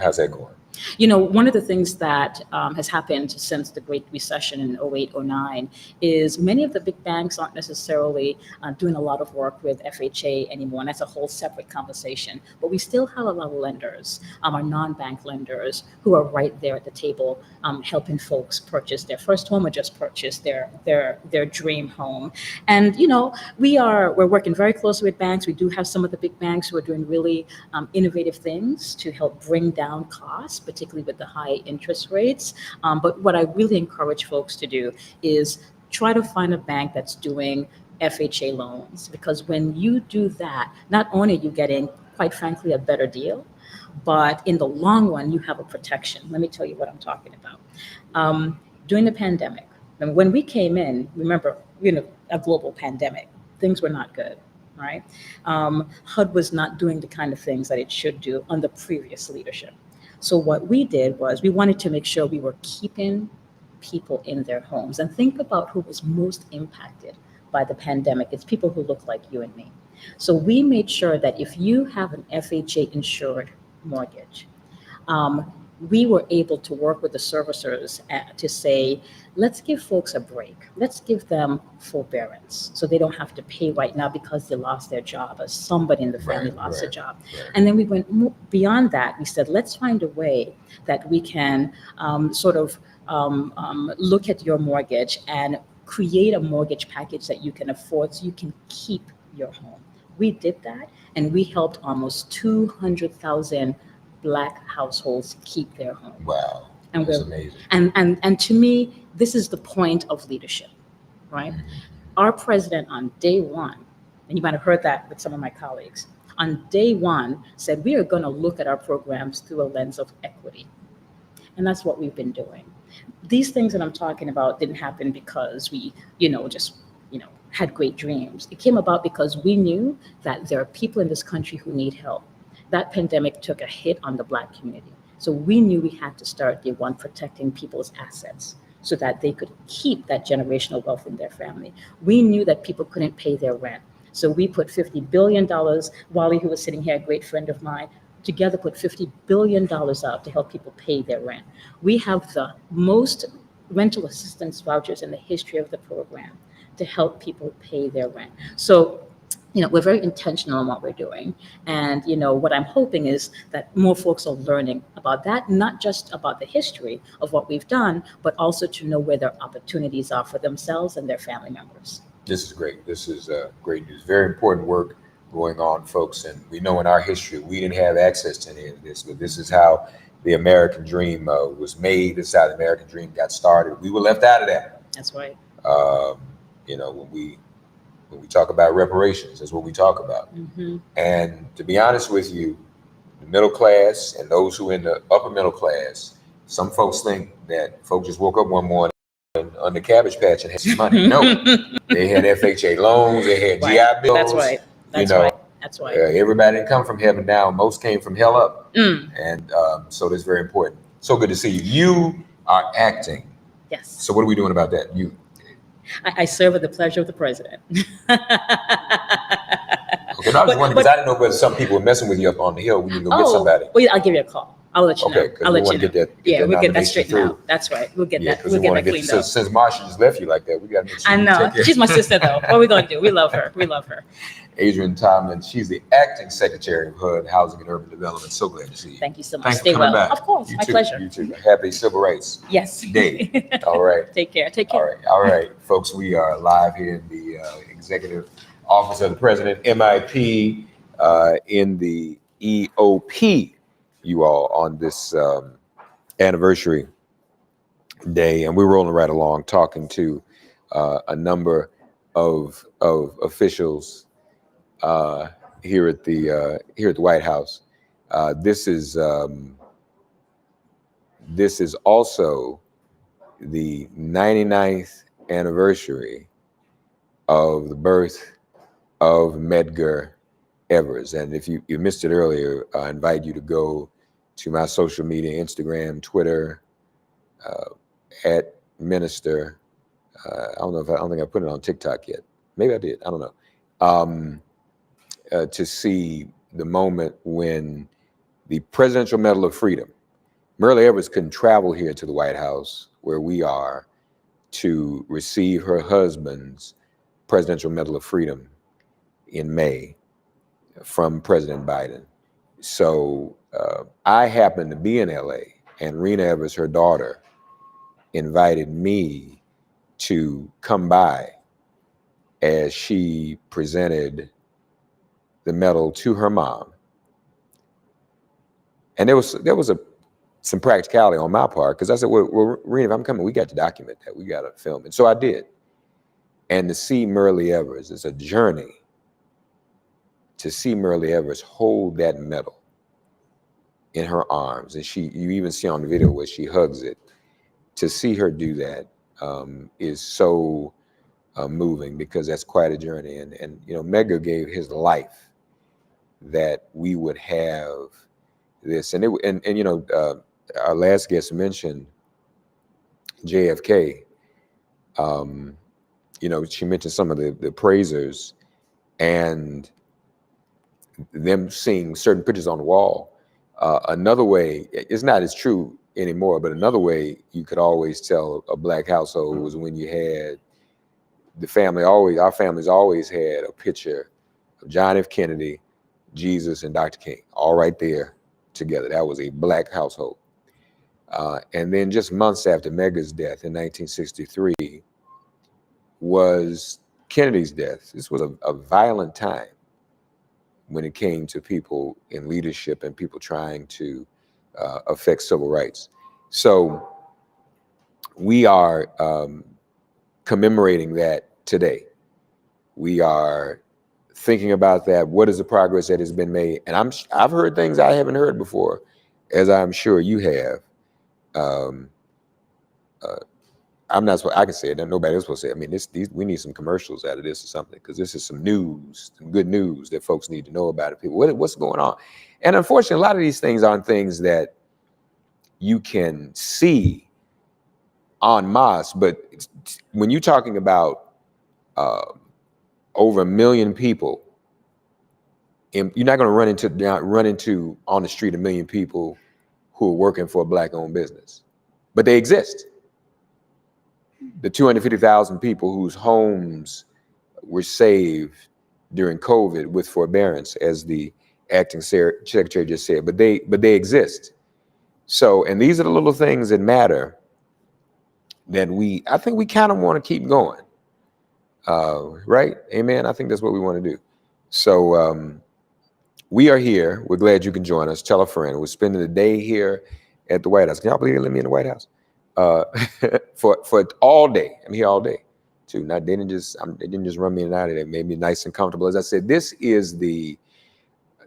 How's that going? One of the things that has happened since the Great Recession in 08, 09 is many of the big banks aren't necessarily doing a lot of work with FHA anymore, and that's a whole separate conversation. But we still have a lot of lenders, our non-bank lenders, who are right there at the table helping folks purchase their first home or just purchase their dream home. And, we're working very closely with banks. We do have some of the big banks who are doing really innovative things to help bring down costs, particularly with the high interest rates. But what I really encourage folks to do is try to find a bank that's doing FHA loans, because when you do that, not only are you getting, quite frankly, a better deal, but in the long run, you have a protection. Let me tell you what I'm talking about. During the pandemic, and when we came in, remember, a global pandemic, things were not good. Right? HUD was not doing the kind of things that it should do under previous leadership. So what we did was we wanted to make sure we were keeping people in their homes. And think about who was most impacted by the pandemic. It's people who look like you and me. So we made sure that if you have an FHA insured mortgage, we were able to work with the servicers to say, let's give folks a break. Let's give them forbearance so they don't have to pay right now because they lost their job, or somebody in the family lost their job. And then we went beyond that. We said, let's find a way that we can look at your mortgage and create a mortgage package that you can afford so you can keep your home. We did that, and we helped almost 200,000 Black households keep their home. Wow, And that's we're amazing. and to me, this is the point of leadership, right? Our president on day one, and you might have heard that with some of my colleagues, on day one said we are going to look at our programs through a lens of equity. And that's what we've been doing. These things that I'm talking about didn't happen because we, just, had great dreams. It came about because we knew that there are people in this country who need help. That pandemic took a hit on the Black community. So we knew we had to start day one protecting people's assets so that they could keep that generational wealth in their family. We knew that people couldn't pay their rent. So we put $50 billion, Wally, who was sitting here, a great friend of mine, together put $50 billion out to help people pay their rent. We have the most rental assistance vouchers in the history of the program to help people pay their rent. So, we're very intentional in what we're doing. And, what I'm hoping is that more folks are learning about that, not just about the history of what we've done, but also to know where their opportunities are for themselves and their family members. This is great. This is great news. Very important work going on, folks. And we know in our history, we didn't have access to any of this, but this is how the American dream was made. This is how the American dream got started. We were left out of that. That's right. When we talk about reparations, that's what we talk about. Mm-hmm. And to be honest with you, the middle class and those who are in the upper middle class, some folks think that folks just woke up one morning on the Cabbage Patch and had some money. No, they had FHA loans, they had GI bills. That's right. That's right. Everybody didn't come from heaven down. Most came from hell up. And so that's very important. So good to see you. You are acting. Yes. So what are we doing about that? I serve at the pleasure of the president. Okay, no, I was wondering because I didn't know whether some people were messing with you up on the hill. We need to go get somebody. Well, I'll give you a call. I'll let you know. Okay, I'll let you know. We'll get that straightened out. That's right. We'll get that cleaned up. Since Marsha just left you like that, we got to make sure. I know. She's my sister, though. What are we going to do? We love her. We love her. Adrienne Tomlin, she's the acting secretary of HUD, Housing and Urban Development. So glad to see you. Thank you so much. Thanks Stay for coming well. back. Of course. You My too. pleasure. You too. Happy Civil Rights Yes. Day. All right. Take care. Take care. All right, folks. We are live here in the Executive Office of the President, MIP, in the EOP, you all, on this anniversary day, and we're rolling right along, talking to a number of officials here at the White House. This is also the 99th anniversary of the birth of Medgar Evers. And if you missed it earlier, I invite you to go to my social media, Instagram, Twitter, at Minister. I don't think I put it on TikTok yet. Maybe I did. I don't know. To see the moment when the Presidential Medal of Freedom, Myrlie Evers couldn't travel here to the White House where we are to receive her husband's Presidential Medal of Freedom in May from President Biden. So I happened to be in LA, and Rena Evers, her daughter, invited me to come by as she presented the medal to her mom. And there was some practicality on my part, because I said, well, Rena, if I'm coming, we got to document that. We got to film it. So I did. And to see Myrlie Evers is a journey. To see Myrlie Evers hold that medal in her arms, and you even see on the video where she hugs it. To see her do that is so moving, because that's quite a journey. And Medgar gave his life that we would have this. And our last guest mentioned JFK. She mentioned some of the praisers and them seeing certain pictures on the wall. Another way, it's not as true anymore, but another way you could always tell a Black household was when you had our families always had a picture of John F. Kennedy, Jesus, and Dr. King, all right there together. That was a Black household. And then just months after Medgar's death in 1963, was Kennedy's death. This was a violent time when it came to people in leadership and people trying to affect civil rights. So we are commemorating that today. We are thinking about that. What is the progress that has been made? And I've heard things I haven't heard before, as I'm sure you have. I'm not supposed, I can say it, and nobody else will say it. I mean, we need some commercials out of this or something, because this is some news, some good news that folks need to know about it. People, what's going on? And unfortunately, a lot of these things aren't things that you can see en masse, but when you're talking about over 1 million people, you're not going to run into on the street 1 million people who are working for a Black-owned business, but they exist. The 250,000 people whose homes were saved during COVID with forbearance, as the acting secretary just said, but they exist. So, and these are the little things that matter that I think we kind of want to keep going, right? Amen. I think that's what we want to do. So we are here. We're glad you can join us. Tell a friend. We're spending the day here at the White House. Can y'all believe they let me in the White House? For all day. I'm here all day too. They didn't just run me in and out of there. It made me nice and comfortable. As I said, this is the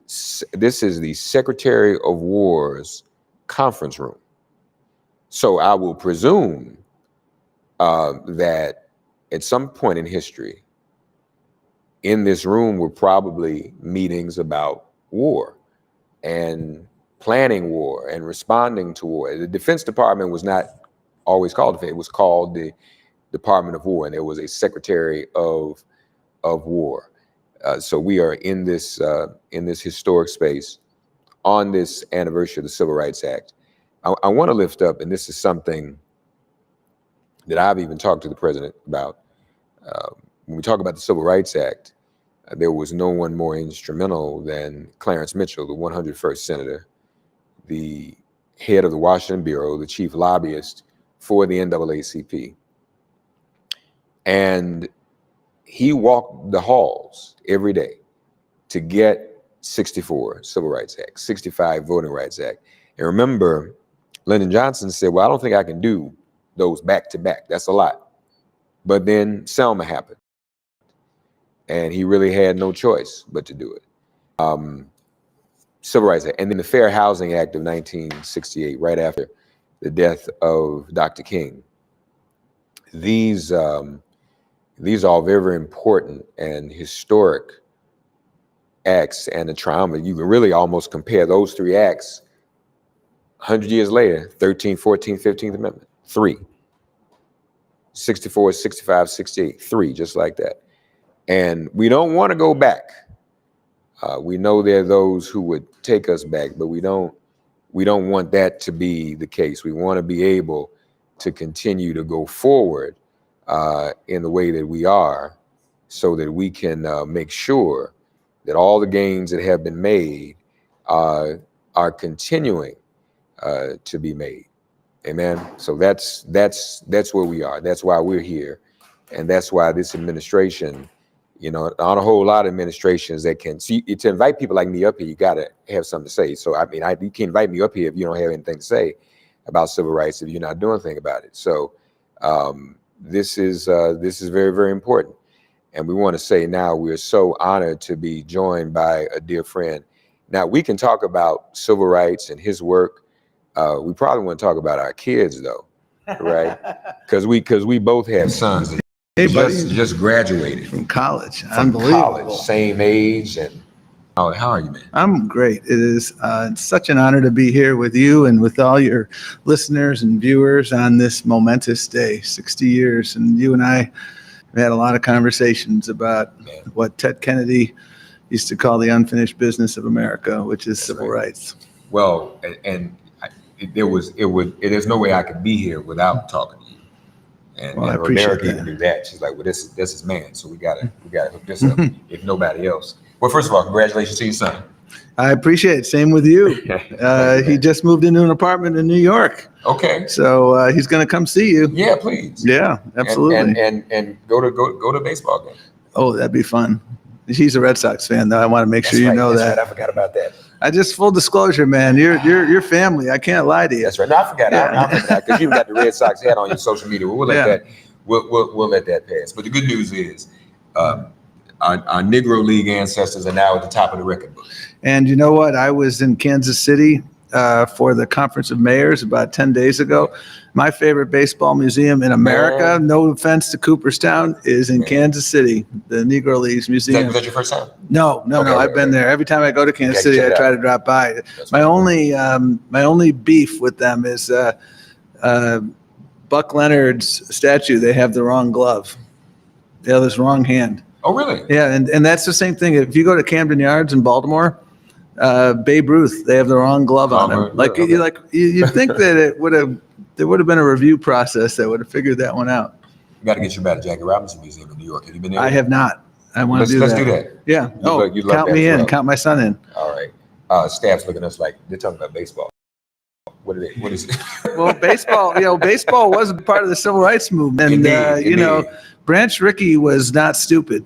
Secretary of War's conference room. So I will presume that at some point in history, in this room were probably meetings about war and planning war and responding to war. The Defense Department was not always called defense. It was called the Department of War, and there was a Secretary of War. So we are in this historic space on this anniversary of the Civil Rights Act. I want to lift up, and this is something that I've even talked to the president about. When we talk about the Civil Rights Act, there was no one more instrumental than Clarence Mitchell, the 101st Senator, the head of the Washington Bureau, the chief lobbyist for the NAACP. And he walked the halls every day to get 64 Civil Rights Act, 65 Voting Rights Act. And remember, Lyndon Johnson said, well, I don't think I can do those back to back. That's a lot. But then Selma happened, and he really had no choice but to do it. Civil Rights Act, and then the Fair Housing Act of 1968, right after the death of Dr. King. These are all very, very important and historic acts, and the trauma. You can really almost compare those three acts 100 years later, 13th, 14th, 15th Amendment, 3. 64, 65, 68, 3, just like that. And we don't want to go back. We know there are those who would take us back, but we don't want that to be the case. We want to be able to continue to go forward in the way that we are, so that we can make sure that all the gains that have been made are continuing to be made. Amen. So that's where we are. That's why we're here, and that's why this administration, not a whole lot of administrations that can see, to invite people like me up here, you got to have something to say. So I mean, you can't invite me up here if you don't have anything to say about civil rights, if you're not doing anything about it. So this is very, very important. And we want to say now, we're so honored to be joined by a dear friend. Now, we can talk about civil rights and his work. We probably want to talk about our kids, though, right? Because we both have sons that just graduated from college. from Unbelievable. college, same age. And how are you, man? I'm great. It is it's such an honor to be here with you and with all your listeners and viewers on this momentous day, 60 years. And you and I have had a lot of conversations about what Ted Kennedy used to call the unfinished business of America, which is civil rights. Well, there's no way I could be here without talking to you. And Well, I appreciate America that. can do that. She's like, well, this is man, so we gotta hook this up, if nobody else. Well, first of all, congratulations to your son. I appreciate it. Same with you. He just moved into an apartment in New York, Okay. so he's going to come see you. Yeah, please. Yeah, absolutely. And go to a baseball game. Oh, that'd be fun. He's a Red Sox fan, though. I want to make sure you know That's that. right. I forgot about that. I just full disclosure, man. You're family. I can't lie to you. That's right. No, I forgot. Yeah. I remember that because you got the Red Sox hat on your social media. We'll let that. We'll let that pass. But the good news is, our Negro League ancestors are now at the top of the record book. And you know what? I was in Kansas City for the Conference of Mayors about 10 days ago. My favorite baseball museum in America, no offense to Cooperstown, is in Kansas City, the Negro Leagues Museum. Was that your first time? No. I've been there. Every time I go to Kansas City, I try to drop by. My only beef with them is Buck Leonard's statue. They have the wrong glove. They have this wrong hand. Oh, really? Yeah, and that's the same thing. If you go to Camden Yards in Baltimore, Babe Ruth, they have the wrong glove on him. Like you think that there would have been a review process that would have figured that one out. You got to get you back to Jackie Robinson Museum in New York. Have you been there? I have not. I want to do that. Let's do that. Yeah. You'd love Count that me as in. well. Count my son in. All right. Staff's looking at us like they're talking about baseball. What is it? Well, baseball was a part of the civil rights movement. And, Indeed. Branch Rickey was not stupid.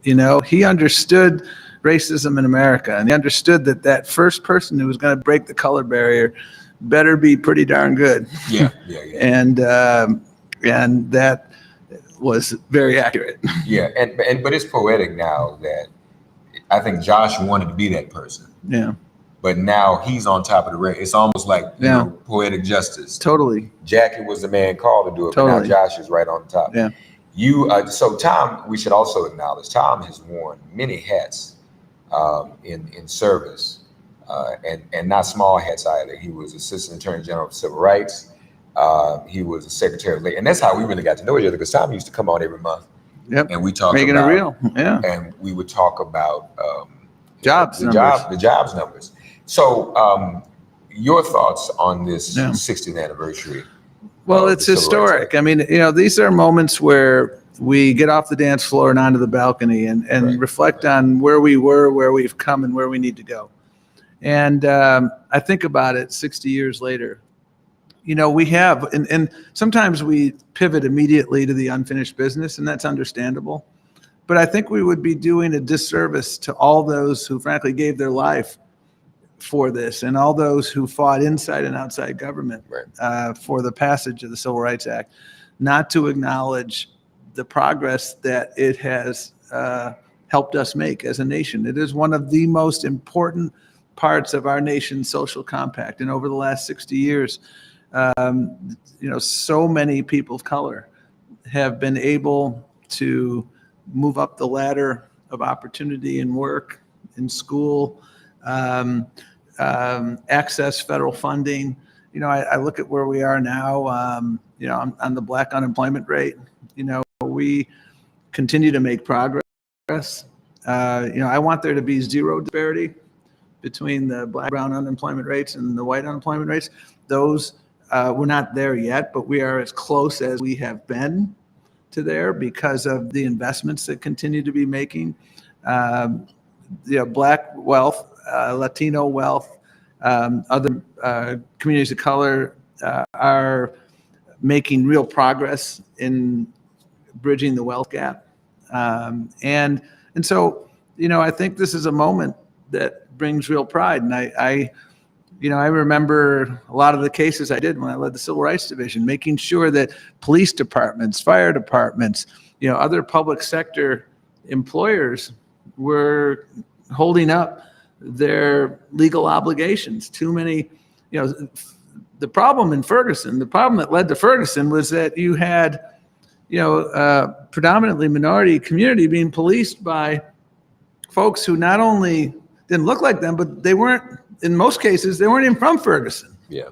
He understood racism in America, and he understood that first person who was going to break the color barrier better be pretty darn good. Yeah. And that was very accurate. Yeah, but it's poetic now that I think Josh wanted to be that person. Yeah. But now he's on top of the race. It's almost like poetic justice. Totally. Jackie was the man called to do it, Totally. but now Josh is right on top. Yeah. So Tom, we should also acknowledge, Tom has worn many hats in service, and not small hats either. He was Assistant Attorney General for Civil Rights. He was a Secretary of Labor, and that's how we really got to know each other, because Tom used to come on every month. Yep. And we talked Making about it real. Yeah. and we would talk about Jobs the numbers. jobs numbers. So your thoughts on this Yeah. 60th anniversary? Well, of it's the Civil Rights historic. I mean, these are moments where we get off the dance floor and onto the balcony and Right. reflect on where we were, where we've come, and where we need to go. And I think about it 60 years later. We have, and sometimes we pivot immediately to the unfinished business, and that's understandable. But I think we would be doing a disservice to all those who frankly gave their life for this, and all those who fought inside and outside government for the passage of the Civil Rights Act, not to acknowledge the progress that it has helped us make as a nation. It is one of the most important parts of our nation's social compact. And over the last 60 years, so many people of color have been able to move up the ladder of opportunity in work, in school, access federal funding. I look at where we are now, on the black unemployment rate. We continue to make progress. I want there to be zero disparity between the black, brown unemployment rates and the white unemployment rates. Those, we're not there yet, but we are as close as we have been to there because of the investments that continue to be making. Black wealth, Latino wealth, other communities of color are making real progress in bridging the wealth gap. And so, I think this is a moment that brings real pride. And I remember a lot of the cases I did when I led the Civil Rights Division, making sure that police departments, fire departments, other public sector employers were holding up their legal obligations. Too many, the problem in Ferguson, the problem that led to Ferguson was that you had, predominantly minority community being policed by folks who not only didn't look like them, but they weren't, in most cases, they weren't even from Ferguson. Yeah.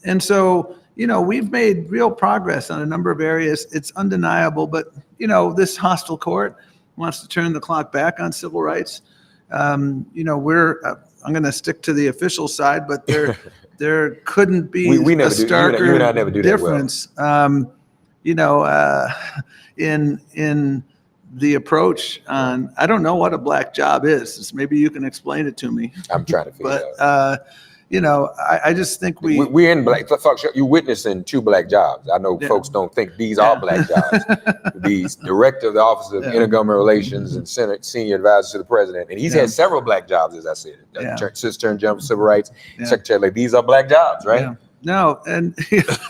And so, we've made real progress on a number of areas. It's undeniable, but, this hostile court wants to turn the clock back on civil rights. I'm going to stick to the official side, but there couldn't be we a never do, starker you and I never do difference. that well. In the approach on, I don't know what a black job is. Maybe you can explain it to me. I'm trying to figure But, it out. I just think We're in black. You're witnessing two black jobs. I know Yeah. folks don't think these are black jobs. These director of the Office of Yeah. Intergovernmental Relations and senior advisor to the president, and he's Yeah. had several black jobs, as I said. Yeah. Sis Attorney General for Civil Rights, Yeah. Secretary. Like these are black jobs, right? Yeah. No, and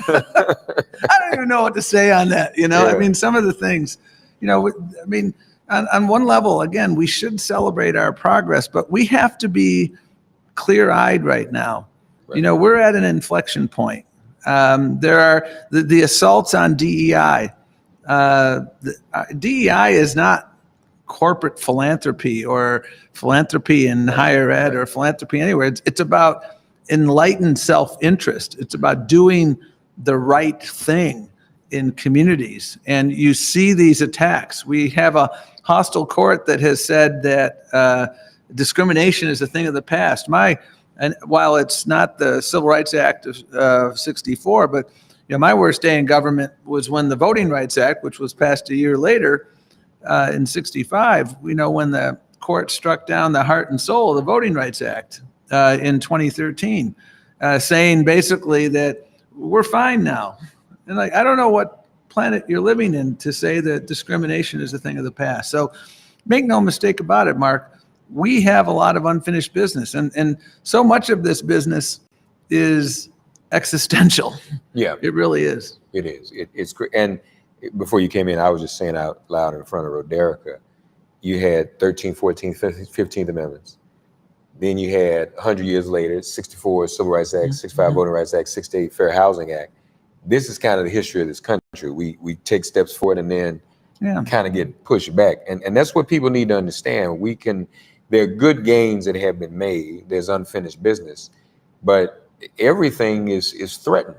I don't even know what to say on that. I Yeah. mean, some of the things, on one level, again, we should celebrate our progress, but we have to be clear-eyed right now. Right. We're at an inflection point. There are the assaults on DEI. DEI is not corporate philanthropy or philanthropy in higher ed or philanthropy anywhere. It's about enlightened self-interest. It's about doing the right thing in communities. And you see these attacks. We have a hostile court that has said that discrimination is a thing of the past. And while it's not the Civil Rights Act of 64, but my worst day in government was when the Voting Rights Act, which was passed a year later in 65, when the court struck down the heart and soul of the Voting Rights Act in 2013, saying basically that we're fine now. And I don't know what planet you're living in to say that discrimination is a thing of the past. So make no mistake about it, Mark. We have a lot of unfinished business, and so much of this business is existential. Yeah, it really is. It is. It's great. And before you came in, I was just saying out loud in front of Roderica, you had 13th, 14th, 15th Amendments. Then you had 100 years later, 64 Civil Rights Act, 65 Voting Rights Act, 68 Fair Housing Act. This is kind of the history of this country. We take steps forward and then kind of get pushed back. And that's what people need to understand. There are good gains that have been made. There's unfinished business, but everything is threatened.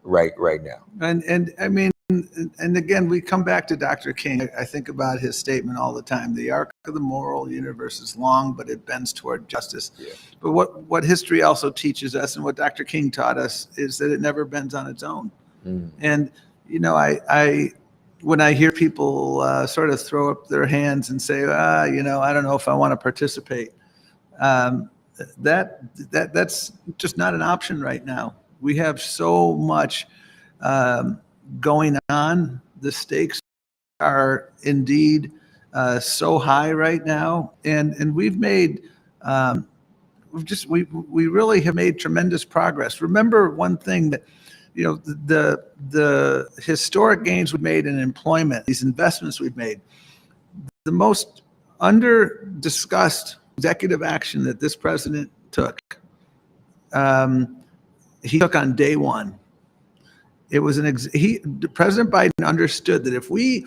Right now. And I mean, and again, we come back to Dr. King. I think about his statement all the time. The arc of the moral universe is long, but it bends toward justice. Yeah. But what history also teaches us, and what Dr. King taught us, is that it never bends on its own. And I when I hear people sort of throw up their hands and say, I don't know if I want to participate, that's just not an option right now. We have so much going on. The stakes are indeed so high right now, and we've made we really have made tremendous progress. Remember one thing that the historic gains we've made in employment, these investments we've made, the most under discussed executive action that this president took. He took on day one. It was President Biden understood that if we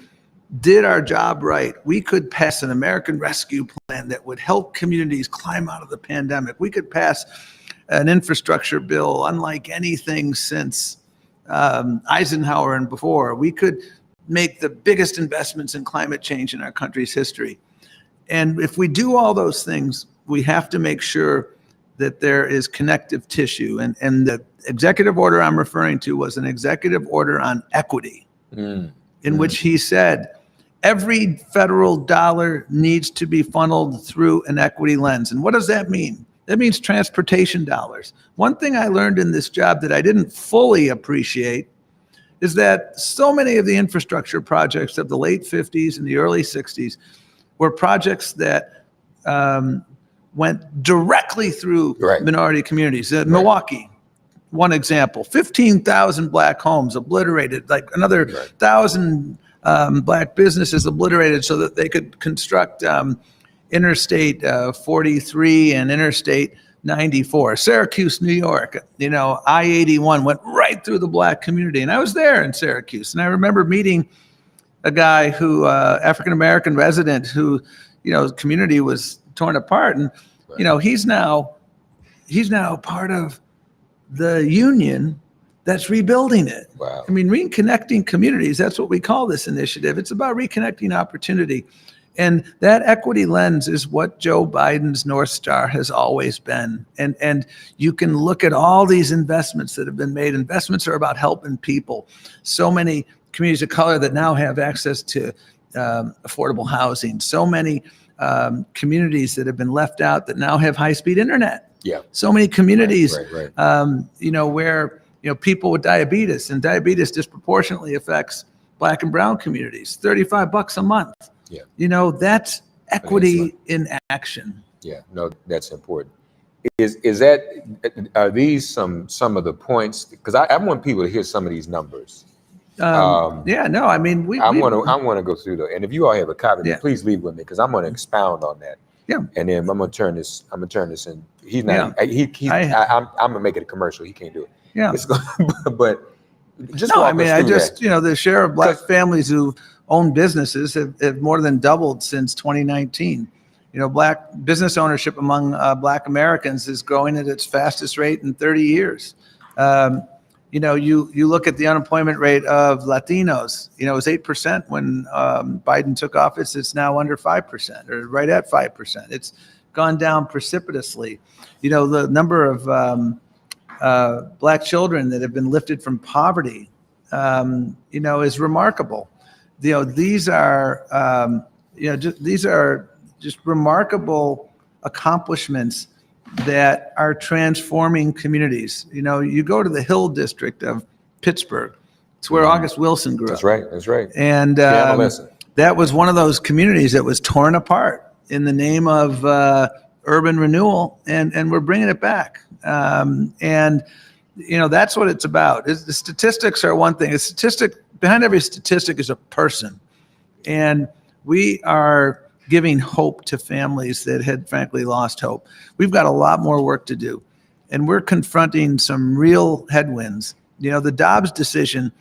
did our job right, we could pass an American Rescue Plan that would help communities climb out of the pandemic. We could pass an infrastructure bill unlike anything since Eisenhower and before. We could make the biggest investments in climate change in our country's history. And if we do all those things, we have to make sure that there is connective tissue. And the executive order I'm referring to was an executive order on equity, in which he said, every federal dollar needs to be funneled through an equity lens. And what does that mean? That means transportation dollars. One thing I learned in this job that I didn't fully appreciate is that so many of the infrastructure projects of the late 50s and the early 60s were projects that went directly through minority communities. Milwaukee, one example, 15,000 black homes obliterated, like another 1,000 black businesses obliterated so that they could construct Interstate 43 and Interstate 94. Syracuse, New York, I-81 went right through the black community. And I was there in Syracuse. And I remember meeting a guy who, African-American resident who, community was torn apart. And, he's now part of the union that's rebuilding it. Wow. I mean, reconnecting communities, that's what we call this initiative. It's about reconnecting opportunity. And that equity lens is what Joe Biden's North Star has always been. And you can look at all these investments that have been made. Investments are about helping people. So many communities of color that now have access to affordable housing, so many communities that have been left out that now have high-speed internet. Yeah. So many communities, Right. where, people with diabetes, and diabetes disproportionately affects Black and brown communities, $35 a month. Yeah. That's equity in action. Yeah, no, that's important. Are these some of the points? Because I want people to hear some of these numbers. I mean, I want to go through those, and if you all have a copy, Yeah. please leave with me because I'm going to expound on that. Yeah. And then I'm going to turn this in. He's not. Yeah. I'm gonna make it a commercial. He can't do it. Yeah. It's going, but just No, walk I mean, us through that. the share of Black 'Cause- families who own businesses have more than doubled since 2019. Black business ownership among Black Americans is growing at its fastest rate in 30 years. You look at the unemployment rate of Latinos, it was 8% when Biden took office. It's now under 5% or right at 5%. It's gone down precipitously. The number of Black children that have been lifted from poverty, is remarkable. These are, these are just remarkable accomplishments that are transforming communities. You go to the Hill District of Pittsburgh. It's where August Wilson grew up. That's right. And Listen. that was one of those communities that was torn apart in the name of urban renewal, and we're bringing it back. That's what it's about. The statistics are one thing. Behind every statistic is a person. And we are giving hope to families that had frankly lost hope. We've got a lot more work to do, and we're confronting some real headwinds. The Dobbs decision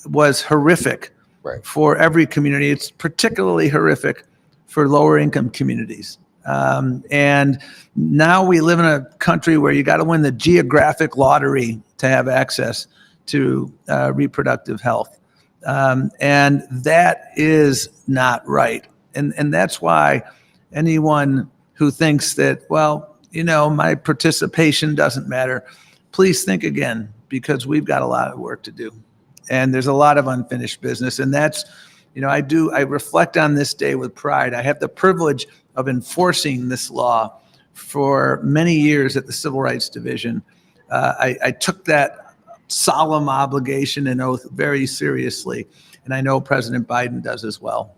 was horrific for every community. It's particularly horrific for lower income communities. And now we live in a country where you got to win the geographic lottery to have access to reproductive health. And that is not right. And that's why anyone who thinks that, my participation doesn't matter, please think again, because we've got a lot of work to do. And there's a lot of unfinished business. And that's, I reflect on this day with pride. I have the privilege of enforcing this law for many years at the Civil Rights Division. I took that solemn obligation and oath very seriously. And I know President Biden does as well.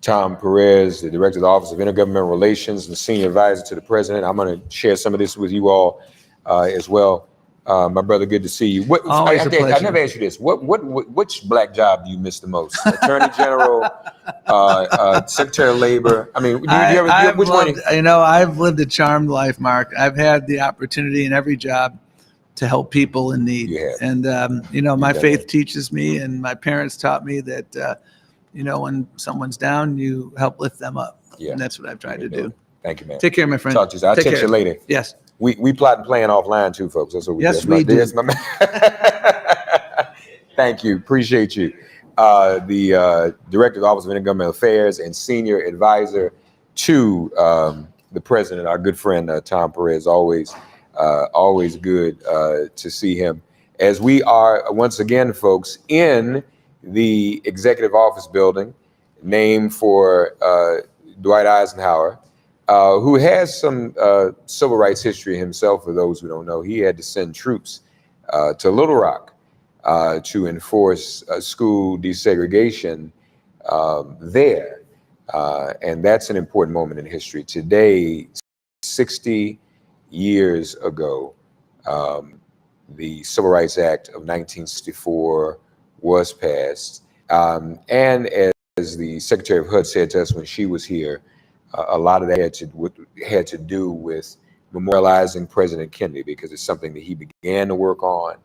Tom Perez, the Director of the Office of Intergovernmental Relations and the Senior Advisor to the President. I'm going to share some of this with you all as well. My brother, good to see you. Always a pleasure. I never asked you this. Which Black job do you miss the most? Attorney General, Secretary of Labor? I mean, which one? I've lived a charmed life, Mark. I've had the opportunity in every job to help people in need. And, my faith teaches me, and my parents taught me that, when someone's down, you help lift them up. Yeah. And that's what I've tried to do. Thank you, man. Take care, my friend. Talk to you. I'll text you later. Yes. We plot and plan offline too, folks. That's what we do. Yes, we do. That's my man. Thank you. Appreciate you. The Director of the Office of Intergovernmental Affairs and Senior Advisor to the President, our good friend, Tom Perez. Always good to see him. As we are, once again, folks, in the Executive Office Building, named for Dwight Eisenhower, who has some civil rights history himself. For those who don't know, he had to send troops to Little Rock to enforce school desegregation there. And that's an important moment in history. Today, 60 years ago, the Civil Rights Act of 1964 was passed. And as the Secretary of HUD said to us when she was here, a lot of that had to do with memorializing President Kennedy, because it's something that he began to work on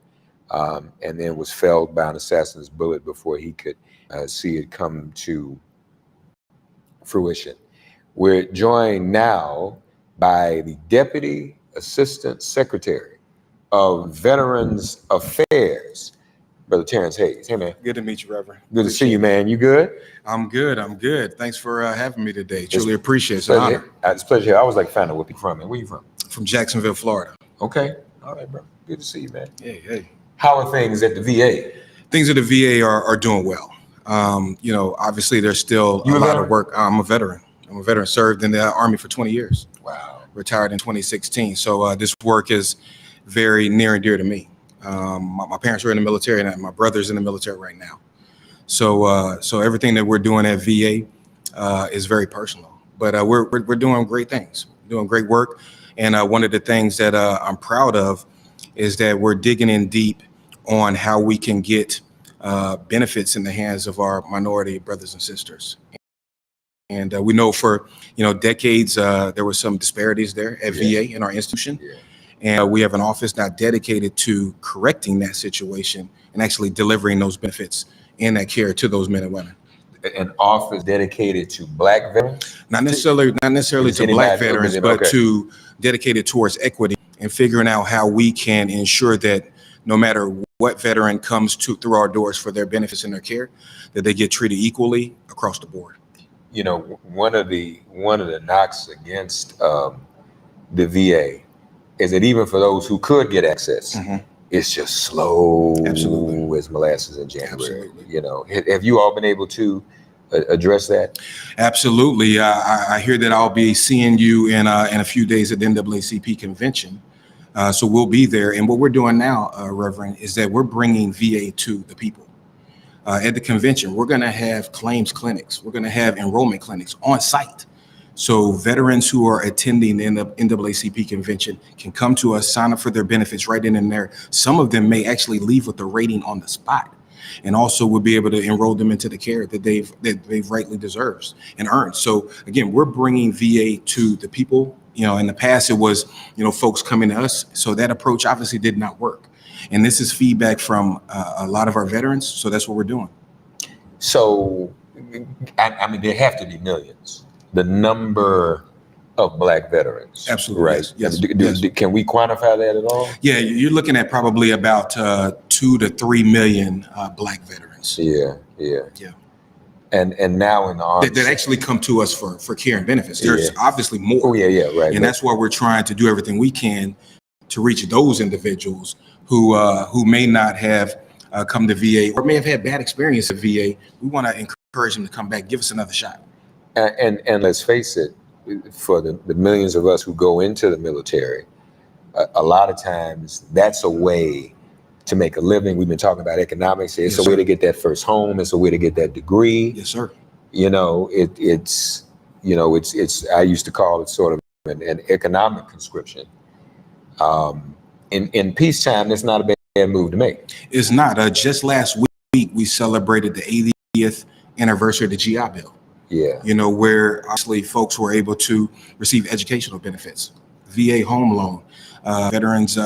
and then was felled by an assassin's bullet before he could see it come to fruition. We're joined now by the Deputy Assistant Secretary of Veterans Affairs, Brother Terrence Hayes. Hey, man. Good to meet you, Reverend. Good to see you, man. You good? I'm good. Thanks for having me today. Truly appreciate it. It's an honor. It's a pleasure. I always like finding out where people from, man. Where you from? From Jacksonville, Florida. Okay. All right, bro. Good to see you, man. Hey. How are things at the VA? Things at the VA are doing well. Obviously there's still You a a lot veteran? of work. I'm a veteran. Served in the Army for 20 years. Wow. Retired in 2016. So this work is very near and dear to me. My parents were in the military, and my brother's in the military right now. So everything that we're doing at VA is very personal. But we're doing great things, doing great work. And one of the things that I'm proud of is that we're digging in deep on how we can get benefits in the hands of our minority brothers and sisters. And we know for decades there were some disparities there at VA in our institution. Yeah. And we have an office now dedicated to correcting that situation and actually delivering those benefits and that care to those men and women. An office dedicated to Black veterans? Not necessarily to Black veterans, but okay. to dedicated towards equity and figuring out how we can ensure that no matter what veteran comes through our doors for their benefits and their care, that they get treated equally across the board. One of the knocks against the VA is that even for those who could get access, it's just slow Absolutely. as molasses in January. Absolutely. Have you all been able to address that? Absolutely. I hear that I'll be seeing you in a few days at the NAACP convention. So we'll be there. And what we're doing now, Reverend, is that we're bringing VA to the people. At the convention, we're going to have claims clinics. We're going to have enrollment clinics on site. So veterans who are attending the NAACP convention can come to us, sign up for their benefits right in and there. Some of them may actually leave with a rating on the spot, and also we'll be able to enroll them into the care that they've rightly deserves and earned. So again, we're bringing VA to the people. In the past, it was folks coming to us. So that approach obviously did not work. And this is feedback from a lot of our veterans. So that's what we're doing. So, I mean, there have to be millions. The number of Black veterans. Absolutely. Right. Yes. Can we quantify that at all? Yeah, you're looking at probably about 2 to 3 million Black veterans. Yeah. And now in the army that actually come to us for care and benefits. There's obviously more. Oh yeah, right. And that's why we're trying to do everything we can to reach those individuals who may not have come to VA or may have had bad experience at VA. We want to encourage them to come back, give us another shot. And let's face it, for the millions of us who go into the military, a lot of times that's a way to make a living. We've been talking about economics. It's a way to get that first home. It's a way to get that degree. Yes, sir. It's I used to call it sort of an economic conscription. In peacetime, that's not a bad move to make. It's not. Just last week, we celebrated the 80th anniversary of the GI Bill. Yeah. Where obviously folks were able to receive educational benefits, VA home loan, veterans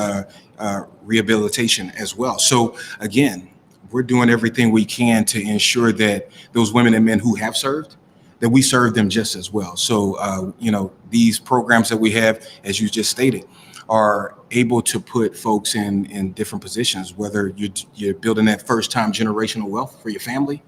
rehabilitation as well. So again, we're doing everything we can to ensure that those women and men who have served, that we serve them just as well. So, these programs that we have, as you just stated, are able to put folks in different positions, whether you're building that first-time generational wealth for your family,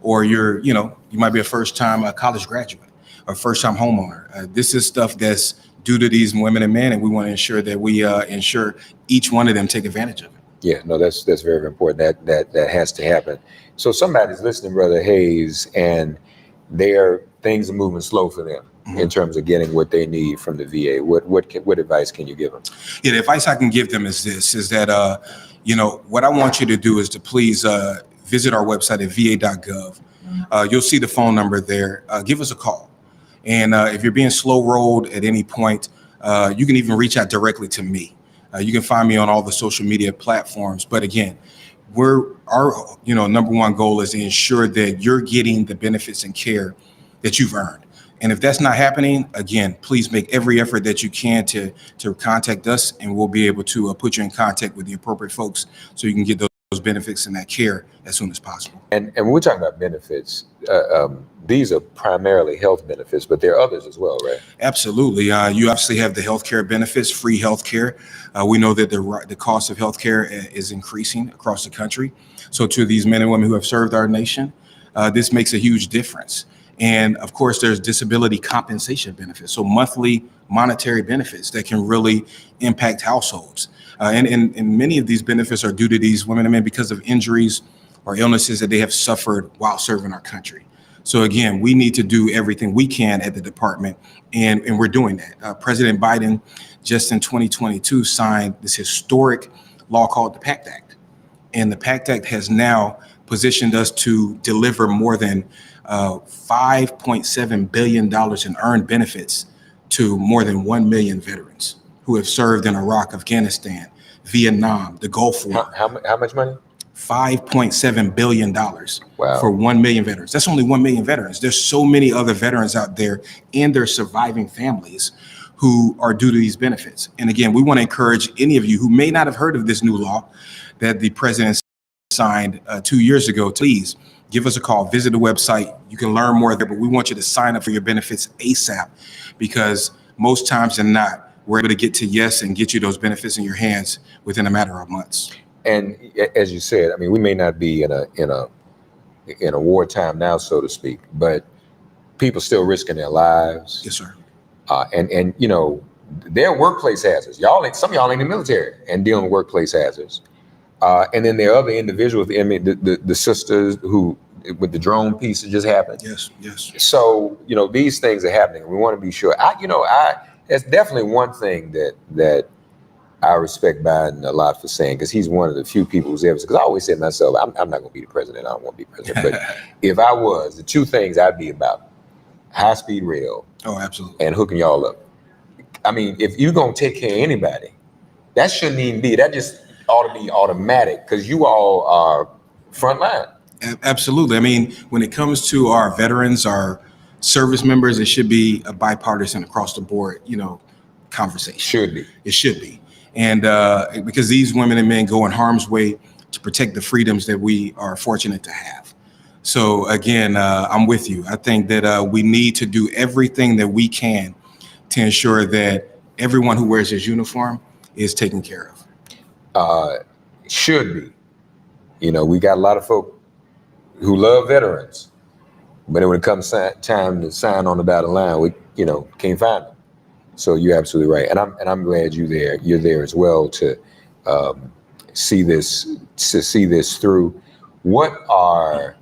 or you might be a first-time college graduate or first-time homeowner. This is stuff that's due to these women and men, and we want to ensure that we ensure each one of them take advantage of it. Yeah, no, that's very, very important. That has to happen. So somebody's listening, Brother Hayes, and things are moving slow for them in terms of getting what they need from the VA. What advice can you give them? Yeah, the advice I can give them is this: is that what I want you to do is to please visit our website at va.gov. You'll see the phone number there. Give us a call. And if you're being slow rolled at any point, you can even reach out directly to me. You can find me on all the social media platforms. But again, our number one goal is to ensure that you're getting the benefits and care that you've earned. And if that's not happening, again, please make every effort that you can to contact us, and we'll be able to put you in contact with the appropriate folks so you can get those benefits and that care as soon as possible. And when we're talking about benefits, these are primarily health benefits, but there are others as well, right? Absolutely. You obviously have the healthcare benefits, free healthcare. We know that the cost of healthcare is increasing across the country. So to these men and women who have served our nation, this makes a huge difference. And of course, there's disability compensation benefits, so monthly monetary benefits that can really impact households. And many of these benefits are due to these women and men because of injuries or illnesses that they have suffered while serving our country. So again, we need to do everything we can at the department, and we're doing that. President Biden just in 2022 signed this historic law called the PACT Act. And the PACT Act has now positioned us to deliver more than $5.7 billion in earned benefits to more than 1 million veterans who have served in Iraq, Afghanistan, Vietnam, the Gulf War. How much money? $5.7 billion Wow. for 1 million veterans. That's only 1 million veterans. There's so many other veterans out there and their surviving families who are due to these benefits. And again, we want to encourage any of you who may not have heard of this new law that the president signed 2 years ago. Please give us a call, visit the website. You can learn more there, but we want you to sign up for your benefits ASAP, because most times than not, we're able to get to yes and get you those benefits in your hands within a matter of months. And as you said, I mean, we may not be in a wartime now, so to speak, but people still risking their lives. Yes, sir. And you know, there are workplace hazards. Some of y'all ain't in the military and dealing with workplace hazards. And then there are other individuals, the sisters who, with the drone piece that just happened. Yes, yes. So, you know, these things are happening. We want to be sure. That's definitely one thing that I respect Biden a lot for saying, because he's one of the few people who's ever, because I always said to myself, I'm not going to be the president. I don't want to be president. But if I was, the two things I'd be about: high-speed rail. Oh, absolutely. And hooking y'all up. I mean, if you're going to take care of anybody, that shouldn't even be, that just ought to be automatic, because you all are front line. Absolutely. I mean, when it comes to our veterans, our service members, it should be a bipartisan across the board, conversation. Should be. It should be. And because these women and men go in harm's way to protect the freedoms that we are fortunate to have. So again, I'm with you. I think that we need to do everything that we can to ensure that everyone who wears his uniform is taken care of. Should be. We got a lot of folk who love veterans, but when it comes time to sign on the dotted line, we can't find them. So you're absolutely right, and I'm glad you're there as well to see this through. What are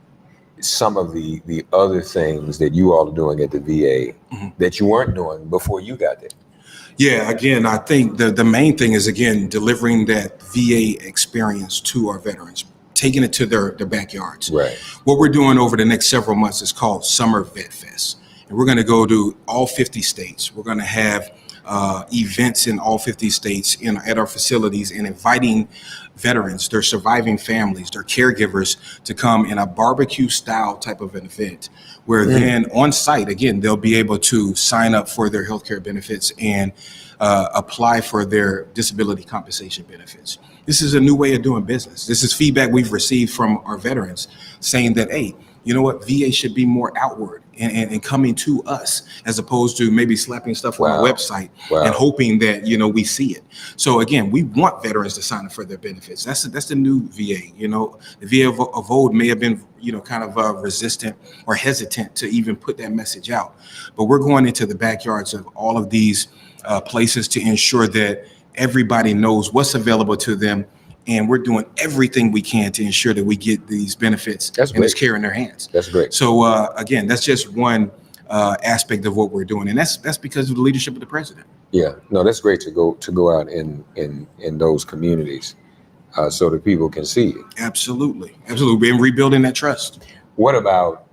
some of the other things that you all are doing at the VA that you weren't doing before you got there? Yeah, again, I think the main thing is, again, delivering that VA experience to our veterans, taking it to their backyards. Right. What we're doing over the next several months is called Summer Vet Fest. And we're going to go to all 50 states. We're going to have events in all 50 states at our facilities, and inviting veterans, their surviving families, their caregivers to come in a barbecue style type of an event where then on site, again, they'll be able to sign up for their healthcare benefits and apply for their disability compensation benefits. This is a new way of doing business. This is feedback we've received from our veterans saying that, hey, you know what, VA should be more outward and coming to us, as opposed to maybe slapping stuff on our website and hoping that, we see it. So again, we want veterans to sign up for their benefits. That's the new VA. The VA of old may have been, kind of resistant or hesitant to even put that message out. But we're going into the backyards of all of these places to ensure that everybody knows what's available to them. And we're doing everything we can to ensure that we get these benefits and this care in their hands. That's great. So again, that's just one aspect of what we're doing, and that's because of the leadership of the president. Yeah, no, that's great to go out in those communities so that people can see it. Absolutely. We've been rebuilding that trust. What about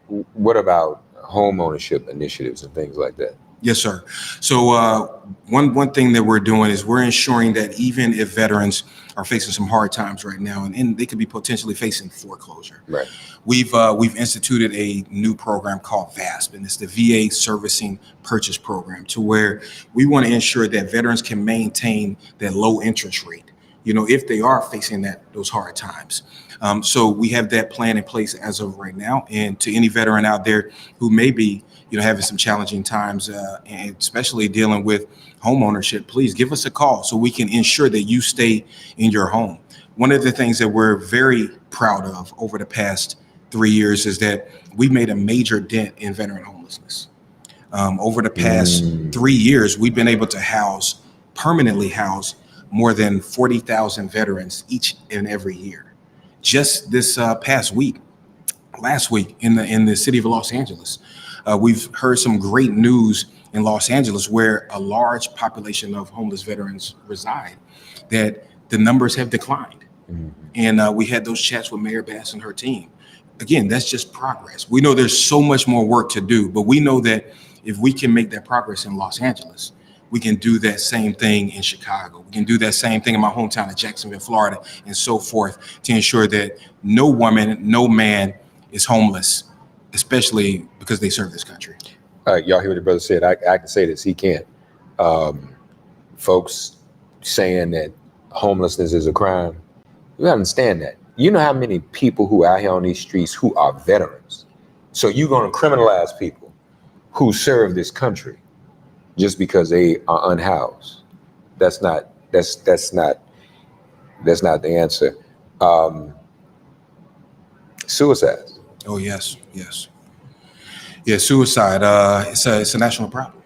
home ownership initiatives and things like that? Yes, sir. So one thing that we're doing is we're ensuring that even if veterans are facing some hard times right now, and they could be potentially facing foreclosure. Right. We've instituted a new program called VASP, and it's the VA Servicing Purchase Program, to where we want to ensure that veterans can maintain that low interest rate, if they are facing those hard times. So we have that plan in place as of right now. And to any veteran out there who may be, having some challenging times, and especially dealing with home ownership, please give us a call so we can ensure that you stay in your home. One of the things that we're very proud of over the past 3 years is that we made a major dent in veteran homelessness. Over the past 3 years, we've been able to permanently house more than 40,000 veterans each and every year. just this last week in the city of Los Angeles, we've heard some great news in Los Angeles, where a large population of homeless veterans reside, that the numbers have declined. And we had those chats with Mayor Bass and her team. Again, that's just progress. We know there's so much more work to do, but we know that if we can make that progress in Los Angeles, we can do that same thing in Chicago. We can do that same thing in my hometown of Jacksonville, Florida, and so forth, to ensure that no woman, no man is homeless, especially because they serve this country. Y'all hear what the brother said? I can say this, he can't. Folks saying that homelessness is a crime, you understand that. You know how many people who are out here on these streets who are veterans. So you're gonna criminalize people who serve this country just because they are unhoused. That's not the answer. Suicide. Oh, yes. Yeah, suicide, it's a national problem.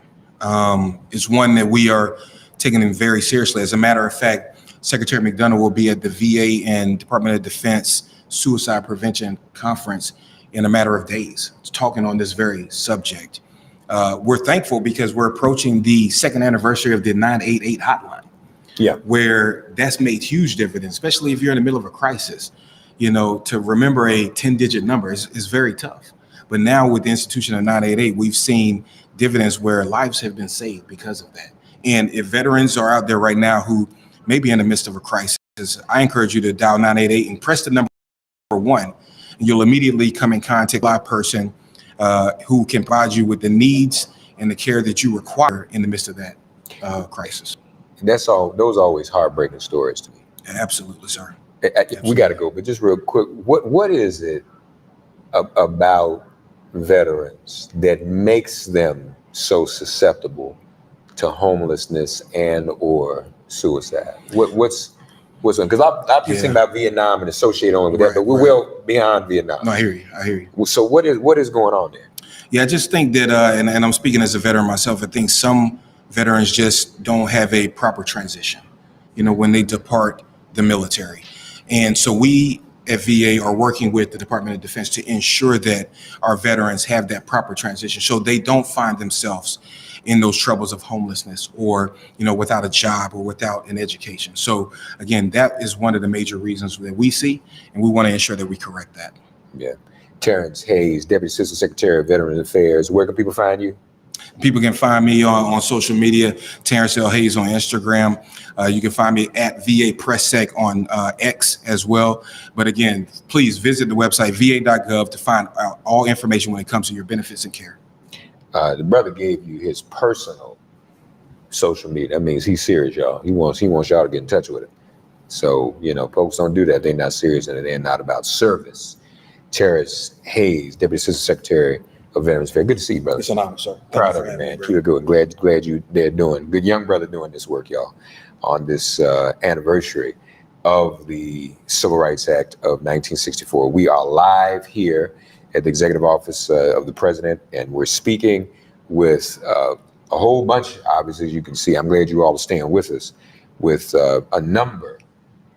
It's one that we are taking very seriously. As a matter of fact, Secretary McDonough will be at the VA and Department of Defense Suicide Prevention Conference in a matter of days, talking on this very subject. We're thankful because we're approaching the second anniversary of the 988 hotline. Yeah. Where that's made huge dividends, especially if you're in the middle of a crisis. You know, to remember a 10-digit number is very tough. But now with the institution of 988, we've seen dividends where lives have been saved because of that. And if veterans are out there right now who may be in the midst of a crisis, I encourage you to dial 988 and press the number 1, and you'll immediately come in contact with a live person who can provide you with the needs and the care that you require in the midst of that crisis. And those are always heartbreaking stories to me. Absolutely, sir. We got to go, but just real quick, what is it about veterans that makes them so susceptible to homelessness and or suicide? What's on? Because I've been thinking about Vietnam and associate only with that, but we're well beyond Vietnam. No, I hear you. So what is going on there? Yeah, I just think that, and I'm speaking as a veteran myself, I think some veterans just don't have a proper transition, when they depart the military. And so we at VA are working with the Department of Defense to ensure that our veterans have that proper transition so they don't find themselves in those troubles of homelessness or, without a job or without an education. So again, that is one of the major reasons that we see, and we want to ensure that we correct that. Yeah. Terrence Hayes, Deputy Assistant Secretary of Veterans Affairs. Where can people find you? People can find me on social media, Terrence L. Hayes on Instagram. You can find me at VA PressSec on X as well. But again, please visit the website, va.gov, to find out all information when it comes to your benefits and care. The brother gave you his personal social media. That means he's serious, y'all. He wants y'all to get in touch with him. So, folks don't do that. They're not serious and they're not about service. Terrence Hayes, Deputy Assistant Secretary of Veterans Affairs. Good to see you, brother. It's an honor, sir. Proud of you, man. Keep it going. Glad they're doing good. Young brother doing this work, y'all, on this anniversary of the Civil Rights Act of 1964. We are live here at the Executive Office of the President, and we're speaking with a whole bunch, obviously, as you can see. I'm glad you all are staying with us, with a number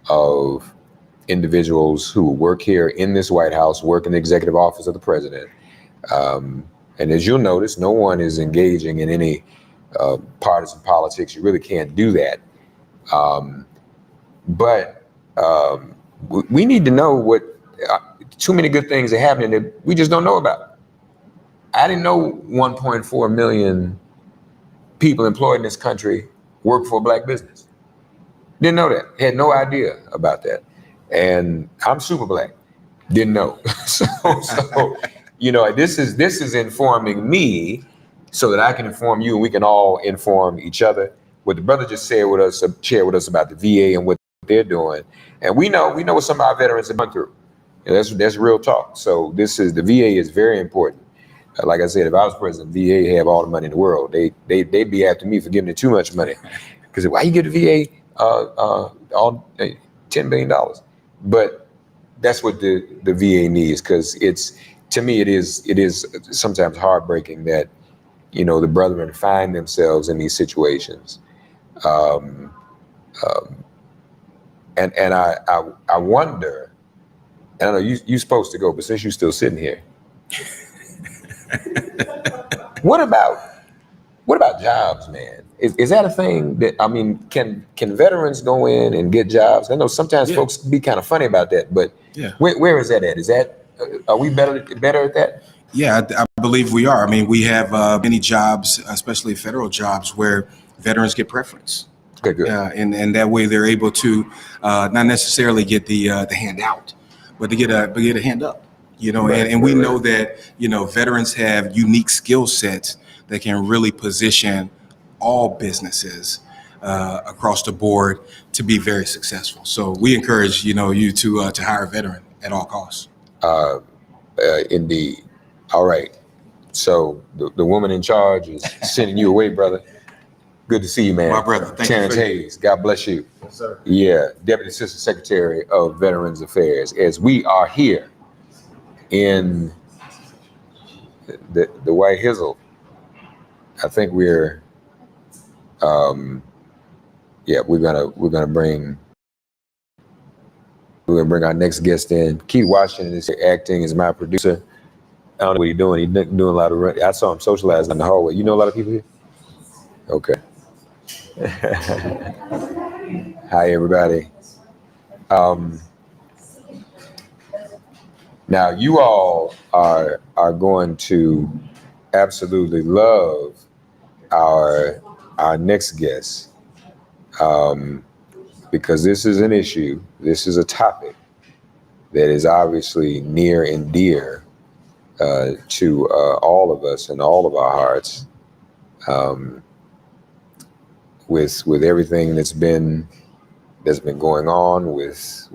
of individuals who work here in this White House, work in the Executive Office of the President. And as you'll notice, no one is engaging in any partisan politics. You really can't do that. But we need to know what too many good things are happening that we just don't know about. I didn't know 1.4 million people employed in this country work for a black business. Didn't know that. Had no idea about that. And I'm super black. Didn't know. So this is informing me so that I can inform you and we can all inform each other. What the brother just shared with us about the VA and what they're doing. And we know what some of our veterans have gone through. That's real talk. So the VA is very important. Like I said, if I was president, VA have all the money in the world. They'd be after me for giving it too much money. Because why you give the VA all $10 billion? But that's what the VA needs, because to me, it is sometimes heartbreaking that, the brethren find themselves in these situations. And I wonder And I know you're supposed to go, but since you're still sitting here, what about jobs, man? Is that a thing that, I mean, can veterans go in and get jobs? I know sometimes Yeah. folks be kind of funny about that, but Yeah. where is that at? Is that, are we better at that? Yeah, I believe we are. I mean, we have many jobs, especially federal jobs, where veterans get preference. Okay, good. And that way they're able to not necessarily get the handout, but to get a hand up. Right, and we right, know right. that veterans have unique skill sets that can really position all businesses across the board to be very successful. So we encourage you to hire a veteran at all costs. Indeed. All right. So the woman in charge is sending you away, brother. Good to see you, man. My brother, thank you Terrence for- Hayes. God bless you. Yes, sir. Yeah, Deputy Assistant Secretary of Veterans Affairs. As we are here in the White Hizzle, I think we're gonna bring our next guest in. Keith Washington is acting as my producer. I don't know what he's doing. He's doing a lot of run. I saw him socializing in the hallway. You know a lot of people here? Okay. Hi, everybody. Now, you all are going to absolutely love our next guest, because this is an issue. This is a topic that is obviously near and dear to all of us and all of our hearts. With everything that's been going on with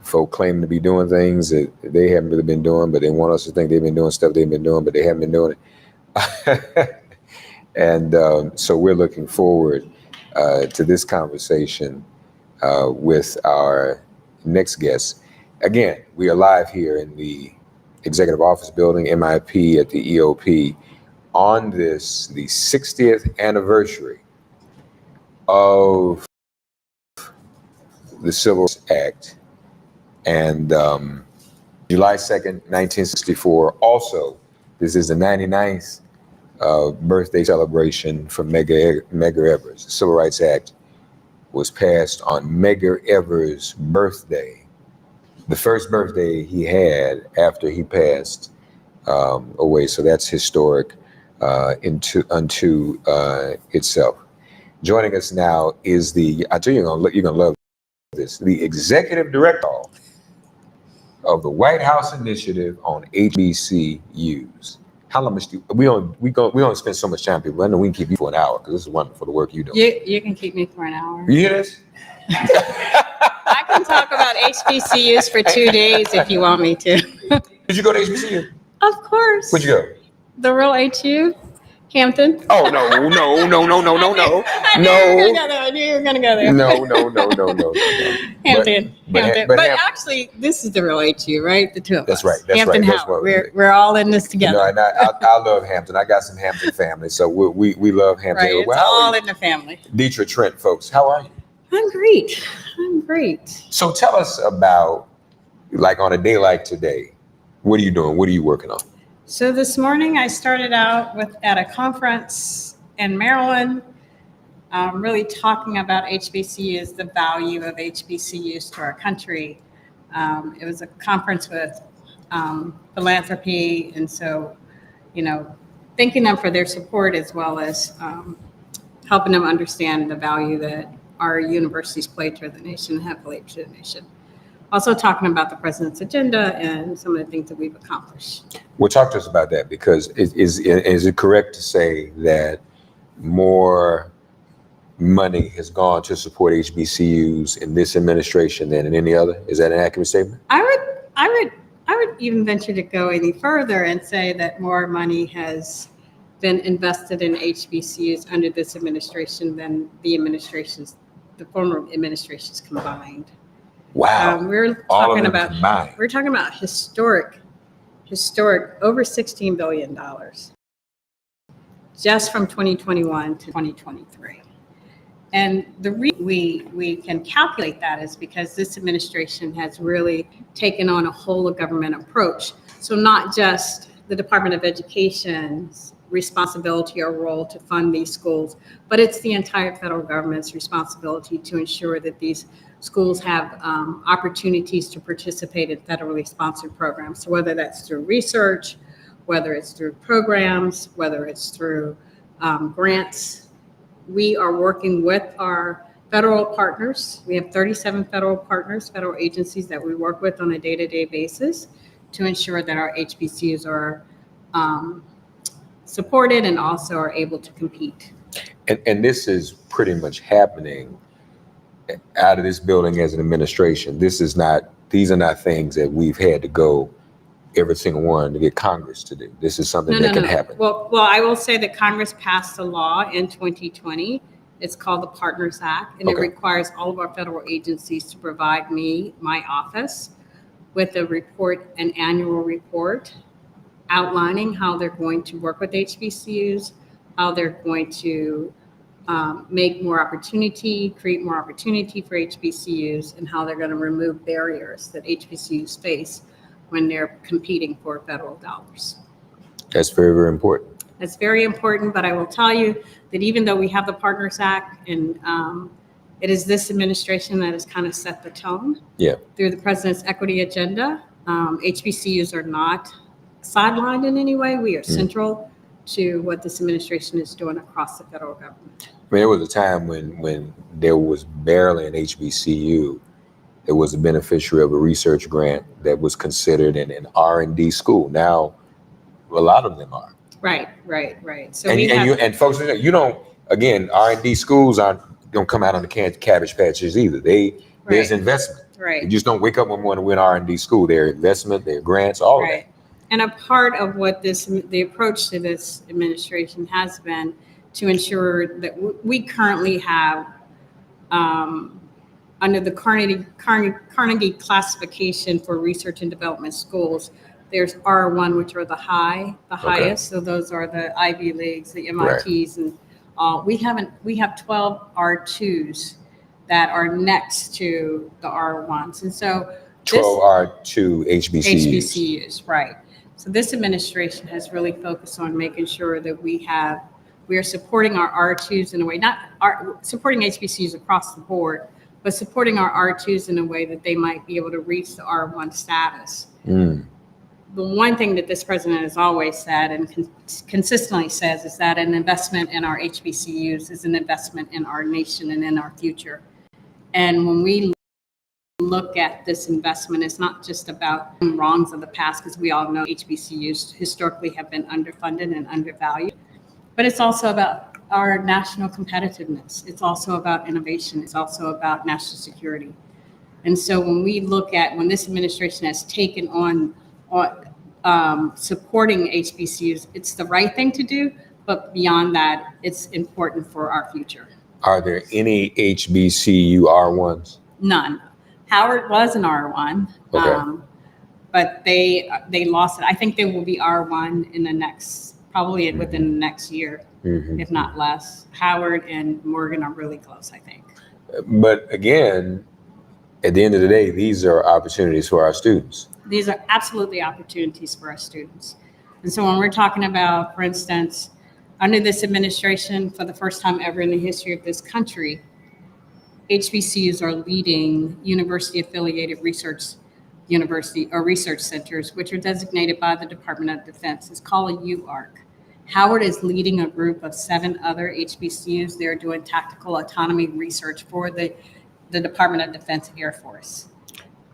folk claiming to be doing things that they haven't really been doing, but they want us to think they've been doing stuff they've been doing, but they haven't been doing it. And so we're looking forward to this conversation with our next guest. Again, we are live here in the Executive Office Building, MIP, at the EOP, on the 60th anniversary of the Civil Rights Act, and July 2nd, 1964. Also, this is the 99th birthday celebration for Medgar Evers. The Civil Rights Act was passed on Medgar Evers' birthday, the first birthday he had after he passed away. So that's historic unto itself. Joining us now is I tell you, you're gonna love this, the executive director of the White House Initiative on HBCUs. How long much we don't spend so much time, people. I know we can keep you for an hour because this is wonderful, the work you do. You can keep me for an hour. You hear this? I can talk about HBCUs for 2 days if you want me to. Did you go to HBCU? Of course. Where'd you go? The real HU, Hampton. Oh, no. I knew you were going to go there. No. Hampton. but But actually, this is the real HU, right? The two of That's us. right. That's Hampton right. That's Howard. what- We're all in this together. And I love Hampton. I got some Hampton family, so we love Hampton. Right. It's Well, how are all you? in the family. Deidre Trent, folks, how are you? I'm great. So tell us about, like, on a day like today, what are you doing? What are you working on? So this morning I started out at a conference in Maryland, really talking about HBCUs, the value of HBCUs to our country. It was a conference with philanthropy, and so, thanking them for their support as well as helping them understand the value that our universities play to the nation and have played to the nation. Also talking about the president's agenda and some of the things that we've accomplished. Well, talk to us about that, because is it correct to say that more money has gone to support HBCUs in this administration than in any other? Is that an accurate statement? I would even venture to go any further and say that more money has been invested in HBCUs under this administration than the former administrations combined. Wow. We're All of talking them about combined. historic over $16 billion just from 2021 to 2023. And the reason we can calculate that is because this administration has really taken on a whole of government approach. So not just the Department of Education's responsibility or role to fund these schools, but it's the entire federal government's responsibility to ensure that these schools have opportunities to participate in federally sponsored programs. So whether that's through research, whether it's through programs, whether it's through grants, we are working with our federal partners. We have 37 federal partners, federal agencies that we work with on a day-to-day basis to ensure that our HBCUs are supported and also are able to compete. And this is pretty much happening out of this building as an administration. These are not things that we've had to go every single one to get Congress to do. This is something that can happen. Well, I will say that Congress passed a law in 2020. It's called the Partners Act, and it requires all of our federal agencies to provide me, my office, with a report, an annual report outlining how they're going to work with HBCUs, how they're going to make more opportunity, create more opportunity for HBCUs, and how they're going to remove barriers that HBCUs face when they're competing for federal dollars. That's very, very important. That's very important, but I will tell you that even though we have the Partners Act, and it is this administration that has kind of set the tone through the president's equity agenda. HBCUs are not sidelined in any way. We are central to what this administration is doing across the federal government. I mean, there was a time when there was barely an HBCU that was a beneficiary of a research grant that was considered an R&D school. Now, a lot of them are. Right. So and folks, you don't, again, R&D schools don't come out on the cabbage patches either. There's investment. Right. You just don't wake up one morning with an R&D school. Their investment, their grants, all of that. And a part of what the approach to this administration has been to ensure that we currently have, under the Carnegie classification for research and development schools, there's R1, which are the highest. So those are the Ivy Leagues, the MITs, and all. We have 12 R2s that are next to the R1s, and so 12 R2 HBCUs. Right. So this administration has really focused on making sure that we are supporting our R2s in a way, supporting HBCUs across the board, but supporting our R2s in a way that they might be able to reach the R1 status. The one thing that this president has always said and consistently says is that an investment in our HBCUs is an investment in our nation and in our future. And when we look at this investment, it's not just about wrongs of the past, because we all know HBCUs historically have been underfunded and undervalued, but it's also about our national competitiveness. It's also about innovation. It's also about national security. And so when this administration has taken on supporting HBCUs, it's the right thing to do, but beyond that, it's important for our future. Are there any HBCU R1s? None. Howard was an R1, but they lost it. I think they will be R1 in the next, probably within the next year, if not less. Howard and Morgan are really close, I think. But again, at the end of the day, these are opportunities for our students. These are absolutely opportunities for our students. And so when we're talking about, for instance, under this administration, for the first time ever in the history of this country, HBCUs are leading university-affiliated research centers, which are designated by the Department of Defense. It's called a UARC. Howard is leading a group of 7 other HBCUs. They're doing tactical autonomy research for the Department of Defense Air Force.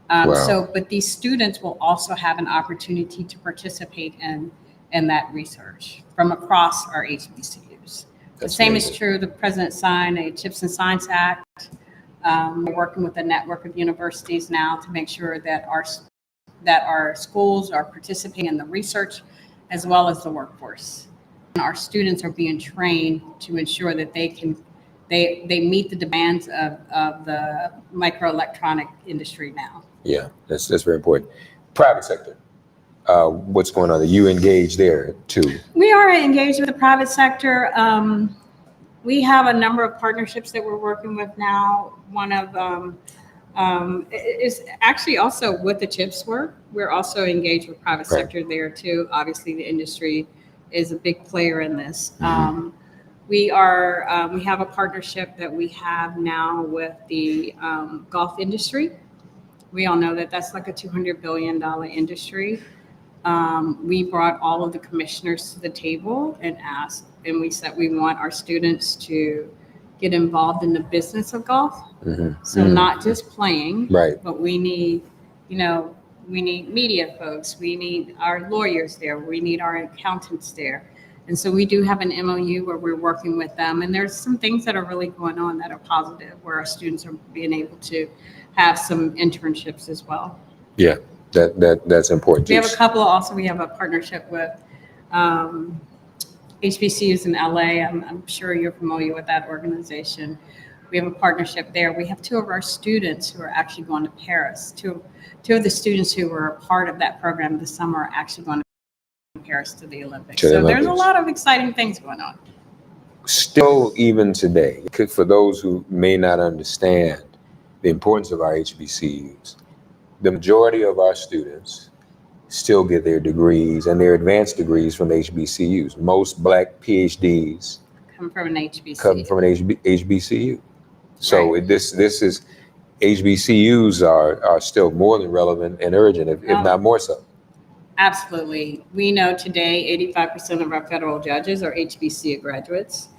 But these students will also have an opportunity to participate in that research from across our HBCUs. The same is true. The president signed a CHIPS and Science Act. We're working with a network of universities now to make sure that our schools are participating in the research as well as the workforce. And our students are being trained to ensure that they meet the demands of the microelectronic industry now. Yeah, that's very important. Private sector. What's going on? Are you engaged there too? We are engaged with the private sector. We have a number of partnerships that we're working with now. One of is actually also with the CHIPS work. We're also engaged with private Right. sector there too. Obviously, the industry is a big player in this. Mhm. We have a partnership that we have now with the golf industry. We all know that that's like a $200 billion industry. We brought all of the commissioners to the table and asked, and we said we want our students to get involved in the business of golf. Mhm. So Mhm. not just playing, Right. but we need, we need media folks, we need our lawyers there, we need our accountants there. And so we do have an MOU where we're working with them, and there's some things that are really going on that are positive, where our students are being able to have some internships as well. Yeah, that's important We too. have a couple also, we have a partnership with HBCUs in LA. I'm sure you're familiar with that organization. We have a partnership there. We have two of our students who are actually going to Paris. Two of the students who were a part of that program this summer are actually going to Paris to the Olympics. To the So there's a Olympics. lot of exciting things going on. Still, even today, for those who may not understand the importance of our HBCUs, the majority of our students still get their degrees and their advanced degrees from HBCUs. Most Black PhDs Come from an HBC. come from an HBCU. So Right. this is HBCUs are still more than relevant and urgent, if Oh. not more so. Absolutely. We know today 85% of our federal judges are HBCU graduates.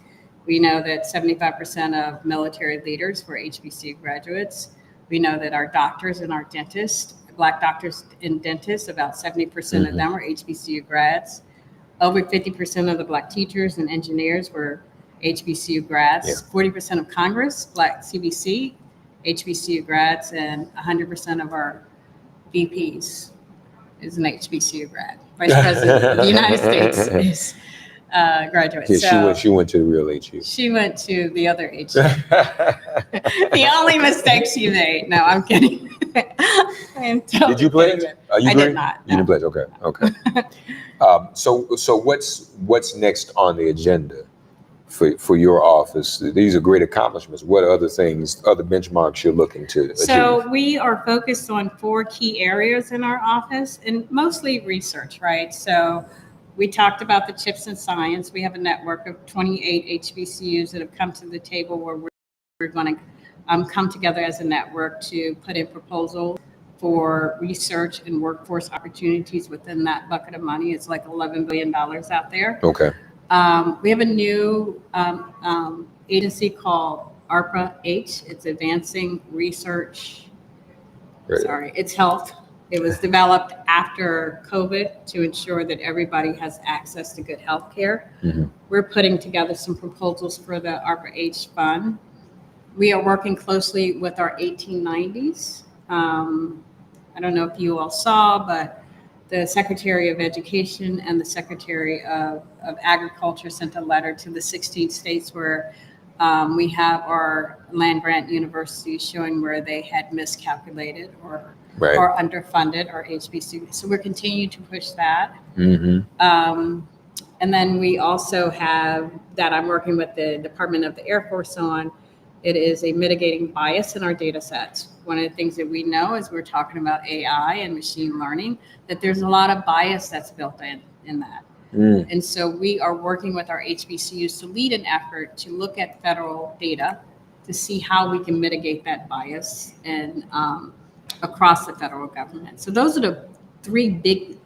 We know that 75% of military leaders were HBCU graduates. We know that our doctors and our dentists, Black doctors and dentists, about 70% of them are HBCU grads. Over 50% of the Black teachers and engineers were HBCU grads. Yeah. 40% of Congress, Black CBC, HBCU grads, and 100% of our VPs is an HBCU grad. Vice President of the United States is graduate. Yeah, she went to the real HU. She went to the other HU. The only mistake she made. No, I'm kidding. I'm totally Did you pledge? kidding. Are you I green? did not. You No. didn't pledge. Okay. So what's next on the agenda for your office? These are great accomplishments. What other things, other benchmarks you're looking to achieve? So we are focused on 4 key areas in our office, and mostly research, right? So we talked about the CHIPS in Science. We have a network of 28 HBCUs that have come to the table where we're going to come together as a network to put in proposals for research and workforce opportunities within that bucket of money. It's like $11 billion out there. Okay. We have a new agency called ARPA-H. It's Advancing Research. Right. Sorry, it's health. It was developed after COVID to ensure that everybody has access to good health care. Mhm. We're putting together some proposals for the ARPA-H fund. We are working closely with our 1890s. I don't know if you all saw, but the Secretary of Education and the Secretary of Agriculture sent a letter to the 16 states where we have our land grant universities showing where they had miscalculated or Right. underfunded our HBCU. So we're continuing to push that. Mm-hmm. And then we also have that I'm working with the Department of the Air Force on. It is a mitigating bias in our data sets. One of the things that we know as we're talking about AI and machine learning, that there's a lot of bias that's built in that. Mm. And so we are working with our HBCUs to lead an effort to look at federal data to see how we can mitigate that bias and across the federal government. So those are the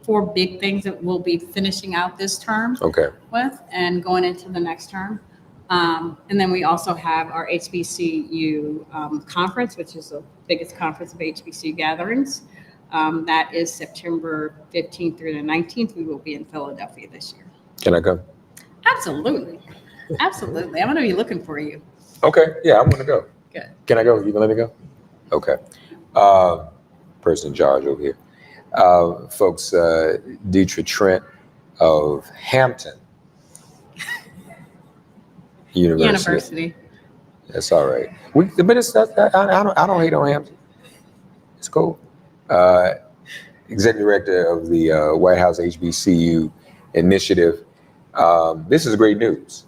4 big things that we'll be finishing out this term Okay. with and going into the next term. And then we also have our HBCU conference, which is the biggest conference of HBCU gatherings. That is September 15th through the 19th. We will be in Philadelphia this year. Can I come? Absolutely. Absolutely. I'm going to be looking for you. Okay. Yeah, I'm gonna go. Good. Can I go? You gonna let me go? Okay. Person in charge over here. Folks, Deidre Trent of Hampton University. That's all right. But it's I don't hate on Hampton. It's cool. Executive Director of the White House HBCU Initiative. This is great news.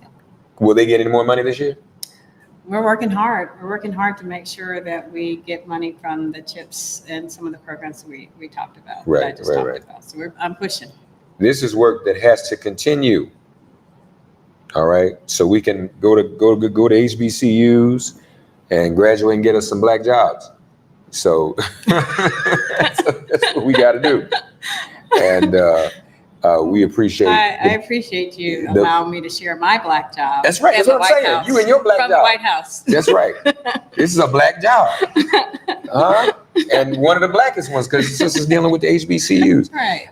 Will they get any more money this year? We're working hard. We're working hard to make sure that we get money from the CHIPS and some of the programs that we talked about. that I Right, just right, talked right. about. So I'm pushing. This is work that has to continue. All right, so we can go to HBCUs and graduate and get us some black jobs. So that's what we got to do. And we appreciate. I appreciate you allowing me to share my black job. That's right. That's in what the I'm White saying. House, You and your black from job. the White House. That's right. This is a black job, and one of the blackest ones because your sister's dealing with the HBCUs. Right.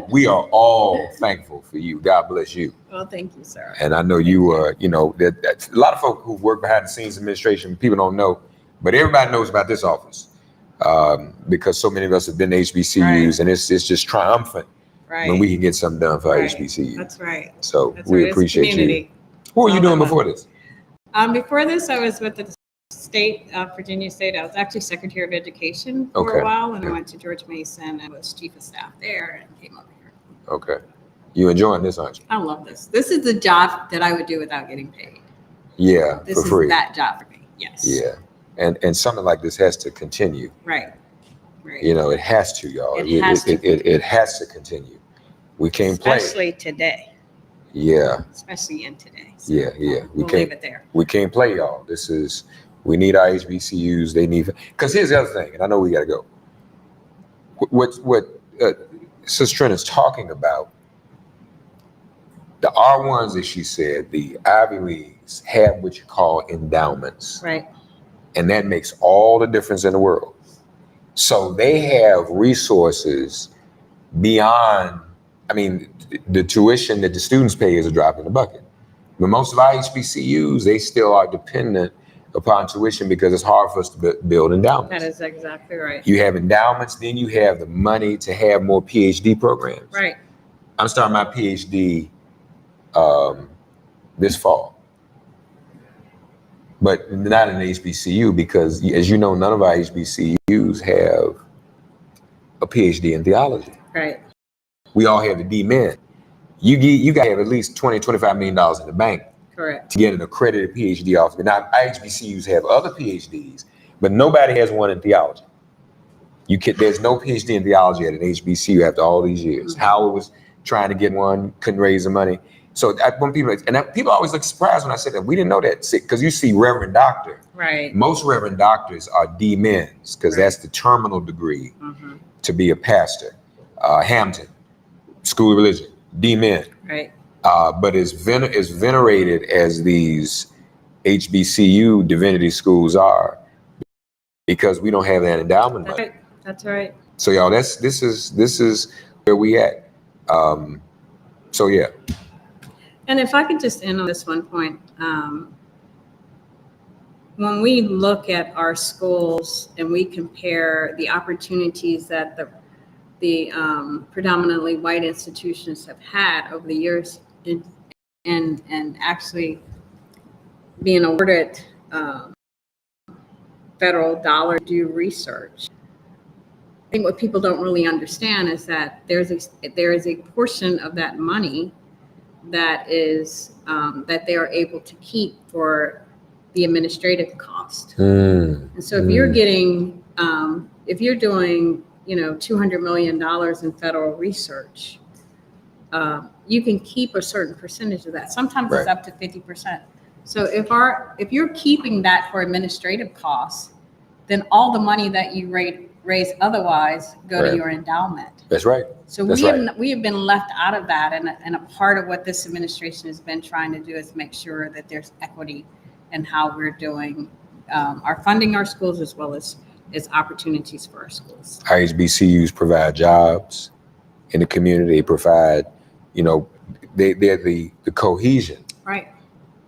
We are all thankful for you. God bless you. Well, thank you, sir. And I know you, that a lot of folk who work behind the scenes administration, people don't know, but everybody knows about this office because so many of us have been to HBCUs, Right. and it's just triumphant Right. when we can get something done for our Right. HBCUs. That's right. So That's we right. It's appreciate you. community. What were you All doing that before this? Before this, I was with the state, Virginia State. I was actually Secretary of Education for Okay. a while, and I Yeah. went to George Mason and was Chief of Staff there and came over here. Okay. You enjoying this, aren't you? I love this. This is the job that I would do without getting paid. Yeah, This for is free. that job for me. Yes. Yeah. And something like this has to continue. Right. Right. You know, it has to, y'all. It has to It has to continue. We can't play. Especially today. Yeah, Especially in today. So yeah, yeah. We we'll can't. leave it there. We can't play, y'all. We need our HBCUs. They need, because here's the other thing, and I know we got to go. What Sister Trent is talking about, the R1s, as she said, the Ivy Leagues have what you call endowments, Right. and that makes all the difference in the world. So they have resources beyond, I mean, the tuition that the students pay is a drop in the bucket. But most of our HBCUs, they still are dependent upon tuition because it's hard for us to build endowments. That is exactly right. You have endowments, then you have the money to have more PhD programs. Right. I'm starting my PhD this fall, but not in HBCU because, as you know, none of our HBCUs have a PhD in theology. Right. We all have the D-Min. You got to have at least $20, $25 million in the bank Correct. to get an accredited PhD office. Now, HBCUs have other PhDs, but nobody has one in theology. There's no PhD in theology at an HBCU after all these years. Mm-hmm. Howard was trying to get one, couldn't raise the money. So when people always look surprised when I say that. We didn't know that, because you see Reverend Doctor. Right. Most Reverend Doctors are D-Mins because Right. that's the terminal degree Mm-hmm. to be a pastor. Hampton, School of Religion, D-Min. Right. But as venerated as these HBCU divinity schools are, because we don't have that endowment That's money. right. That's right. So y'all, this is where we at. So yeah, And if I could just end on this one point, when we look at our schools and we compare the opportunities that the predominantly white institutions have had over the years, and actually being awarded federal dollar to do research. I think what people don't really understand is that there is a portion of that money that is that they are able to keep for the administrative cost. And so if you're getting if you're doing $200 million in federal research, you can keep a certain percentage of that. Sometimes it's Right. up to 50%. So if you're keeping that for administrative costs, then all the money that you raise otherwise go Right. to your endowment. that's right. So That's we have been left out of that, and a part of what this administration has been trying to do is make sure that there's equity in how we're doing our funding our schools as well as opportunities for our schools. Our HBCUs provide jobs in the community. They provide, they're the cohesion Right.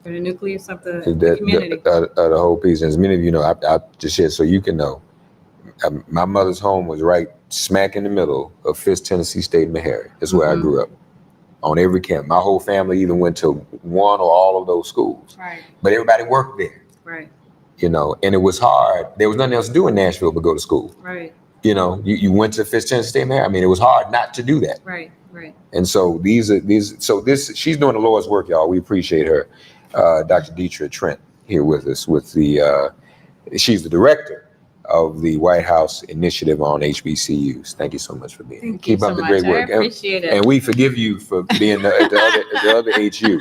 They're the nucleus of the of the community. whole piece. And as many of you know, I just shared so you can know, my mother's home was right smack in the middle of Fisk, Tennessee State and Meharry. That's where I Mhm. grew up. On every camp. My whole family even went to one or all of those schools. Right. But everybody worked there, Right. and it was hard. There was nothing else to do in Nashville but go to school. Right. You went to Fisk, Tennessee State and Meharry. I mean, it was hard not to do that. Right. Right. And so she's doing the Lord's work, y'all. We appreciate her. Dr. Deetra Trent here with us with she's the director of the White House Initiative on HBCUs. Thank you so much for being here. Thank you Keep so up the much. great I work. appreciate it. And we forgive you for being at the other HU.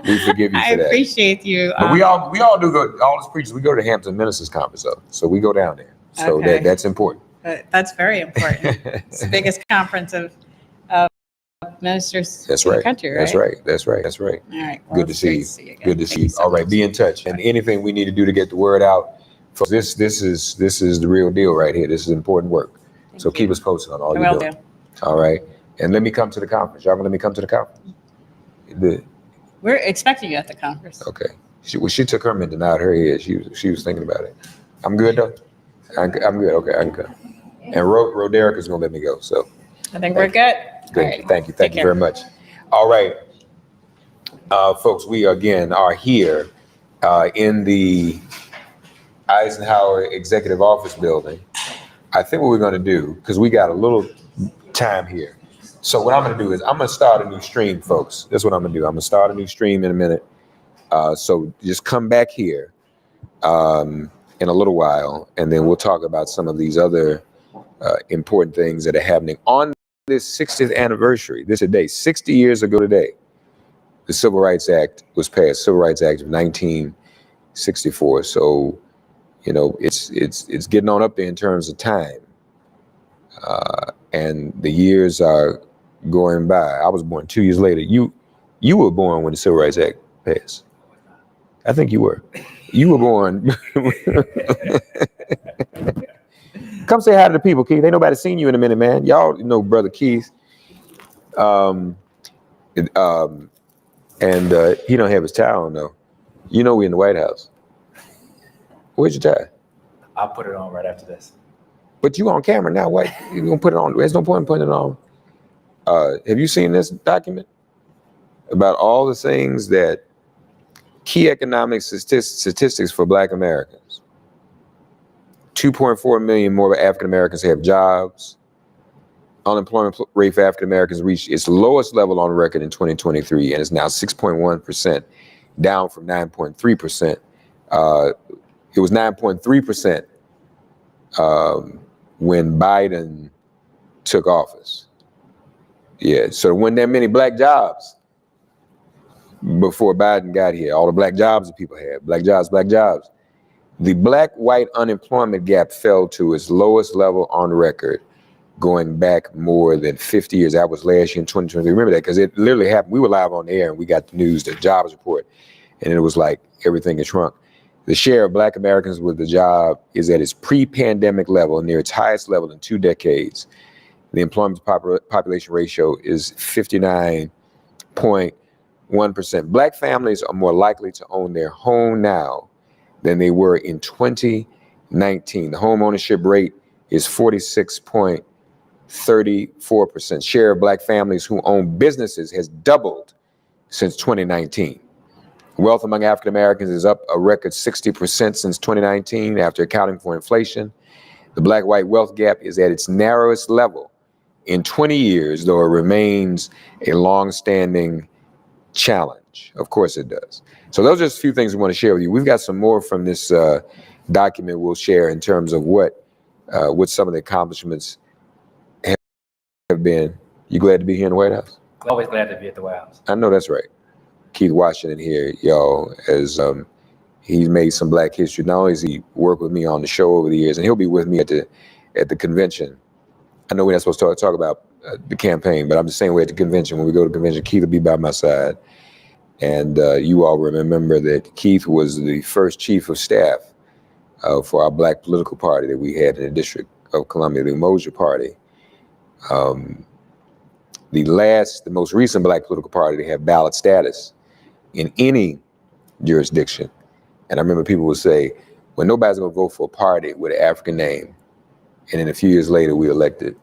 We forgive you I for that. appreciate you. But we all do go, all as preachers, we go to the Hampton Ministers Conference though. So we go down there. So Okay. that's important. That's very important. It's the biggest conference of ministers That's in right. the country, right? That's right. That's right. That's right. All right. Well, Good to it's see great you. to see you again. Good to Thank see you you. so All right, much. be in touch. And anything we need to do to get the word out, folks, this is the real deal right here. This is important work. So Thank you. keep us posted on all I you're will doing. do. All right. And let me come to the conference. Y'all gonna let me come to the conference? We're expecting you at the conference. Okay. She took her mint and out her head. She was thinking about it. I'm good though. I'm good. Okay, I can come. And Roderick is gonna let me go. So I think we're good. good. All right. Thank you. Take Thank you care. very much. All right. Folks, we again are here in the Eisenhower Executive Office Building. I think what we're going to do, because we got a little time here. So what I'm going to do is I'm going to start a new stream, folks. That's what I'm going to do. I'm going to start a new stream in a minute. So just come back here in a little while, and then we'll talk about some of these other important things that are happening on this 60th anniversary. This today, 60 years ago today, the Civil Rights Act was passed, Civil Rights Act of 1964. So, you know, it's getting on up there in terms of time. And the years are going by. I was born 2 years later. You were born when the Civil Rights Act passed. I think you were. You were born. Come say hi to the people, Keith. Ain't nobody seen you in a minute, man. Y'all know Brother Keith. And he don't have his tie on though. You know we in the White House. Where's your tie? I'll put it on right after this. But you on camera now. What you gonna put it on? There's no point in putting it on. Have you seen this document about all the things that key economic statistics for Black Americans? 2.4 million more African Americans have jobs. Unemployment rate for African Americans reached its lowest level on record in 2023, and it's now 6.1%, down from 9.3%. It was 9.3% when Biden took office. Yeah, so there weren't that many Black jobs before Biden got here. All the Black jobs that people had, Black jobs, Black jobs. The Black-white unemployment gap fell to its lowest level on record, going back more than 50 years. That was last year in 2020. Remember that, because it literally happened. We were live on the air and we got the news, the jobs report, and it was like everything had shrunk. The share of Black Americans with a job is at its pre-pandemic level, near its highest level in 2 decades. The employment population ratio is 59.1%. Black families are more likely to own their home now than they were in 2019. The home ownership rate is 46.34%. Share of Black families who own businesses has doubled since 2019. Wealth among African Americans is up a record 60% since 2019 after accounting for inflation. The Black-white wealth gap is at its narrowest level in 20 years, though it remains a long-standing challenge. Of course it does. So those are just a few things we want to share with you. We've got some more from this document we'll share in terms of what some of the accomplishments have been. You glad to be here in the White House? Always glad to be at the White House. I know that's right. Keith Washington here, y'all, as he's made some Black history. Not only has he worked with me on the show over the years, and he'll be with me at the convention. I know we're not supposed to talk about the campaign, but I'm just saying we're at the convention. When we go to the convention, Keith will be by my side. And you all remember that Keith was the first chief of staff for our Black political party that we had in the District of Columbia, the Umoja Party. The most recent Black political party to have ballot status in any jurisdiction. And I remember people would say, well, nobody's gonna vote for a party with an African name. And then a few years later, we elected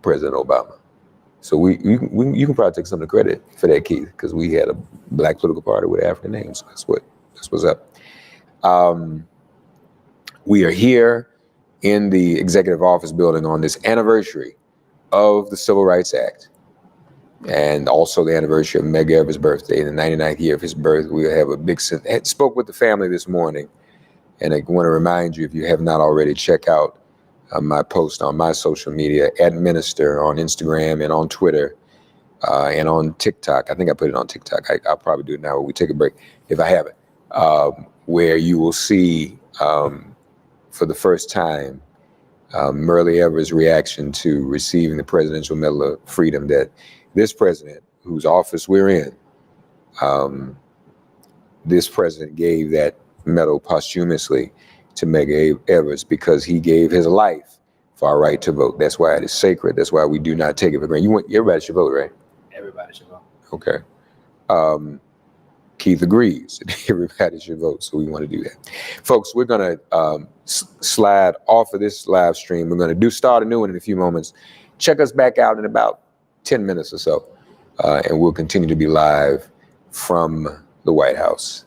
President Obama. So you can probably take some of the credit for that, Keith, because we had a Black political party with African names. That's what's up. We are here in the Executive Office Building on this anniversary of the Civil Rights Act. and also the anniversary of Meg Evers' birthday, the 99th year of his birth. We'll have a big, spoke with the family this morning, and I want to remind you, if you have not already, check out my post on my social media, at Minister on Instagram and on Twitter, and on TikTok. I think I put it on TikTok. I'll probably do it now when we take a break, if I haven't, where you will see for the first time Myrlie Evers' reaction to receiving the Presidential Medal of Freedom, that this president, whose office we're in, this president gave that medal posthumously to Meg Evers because he gave his life for our right to vote. That's why it is sacred. That's why we do not take it for granted. Everybody should vote, right? Everybody should vote. Okay. Keith agrees. Everybody should vote, so we want to do that. Folks, we're going to slide off of this live stream. We're going to start a new one in a few moments. Check us back out in about 10 minutes or so, and we'll continue to be live from the White House.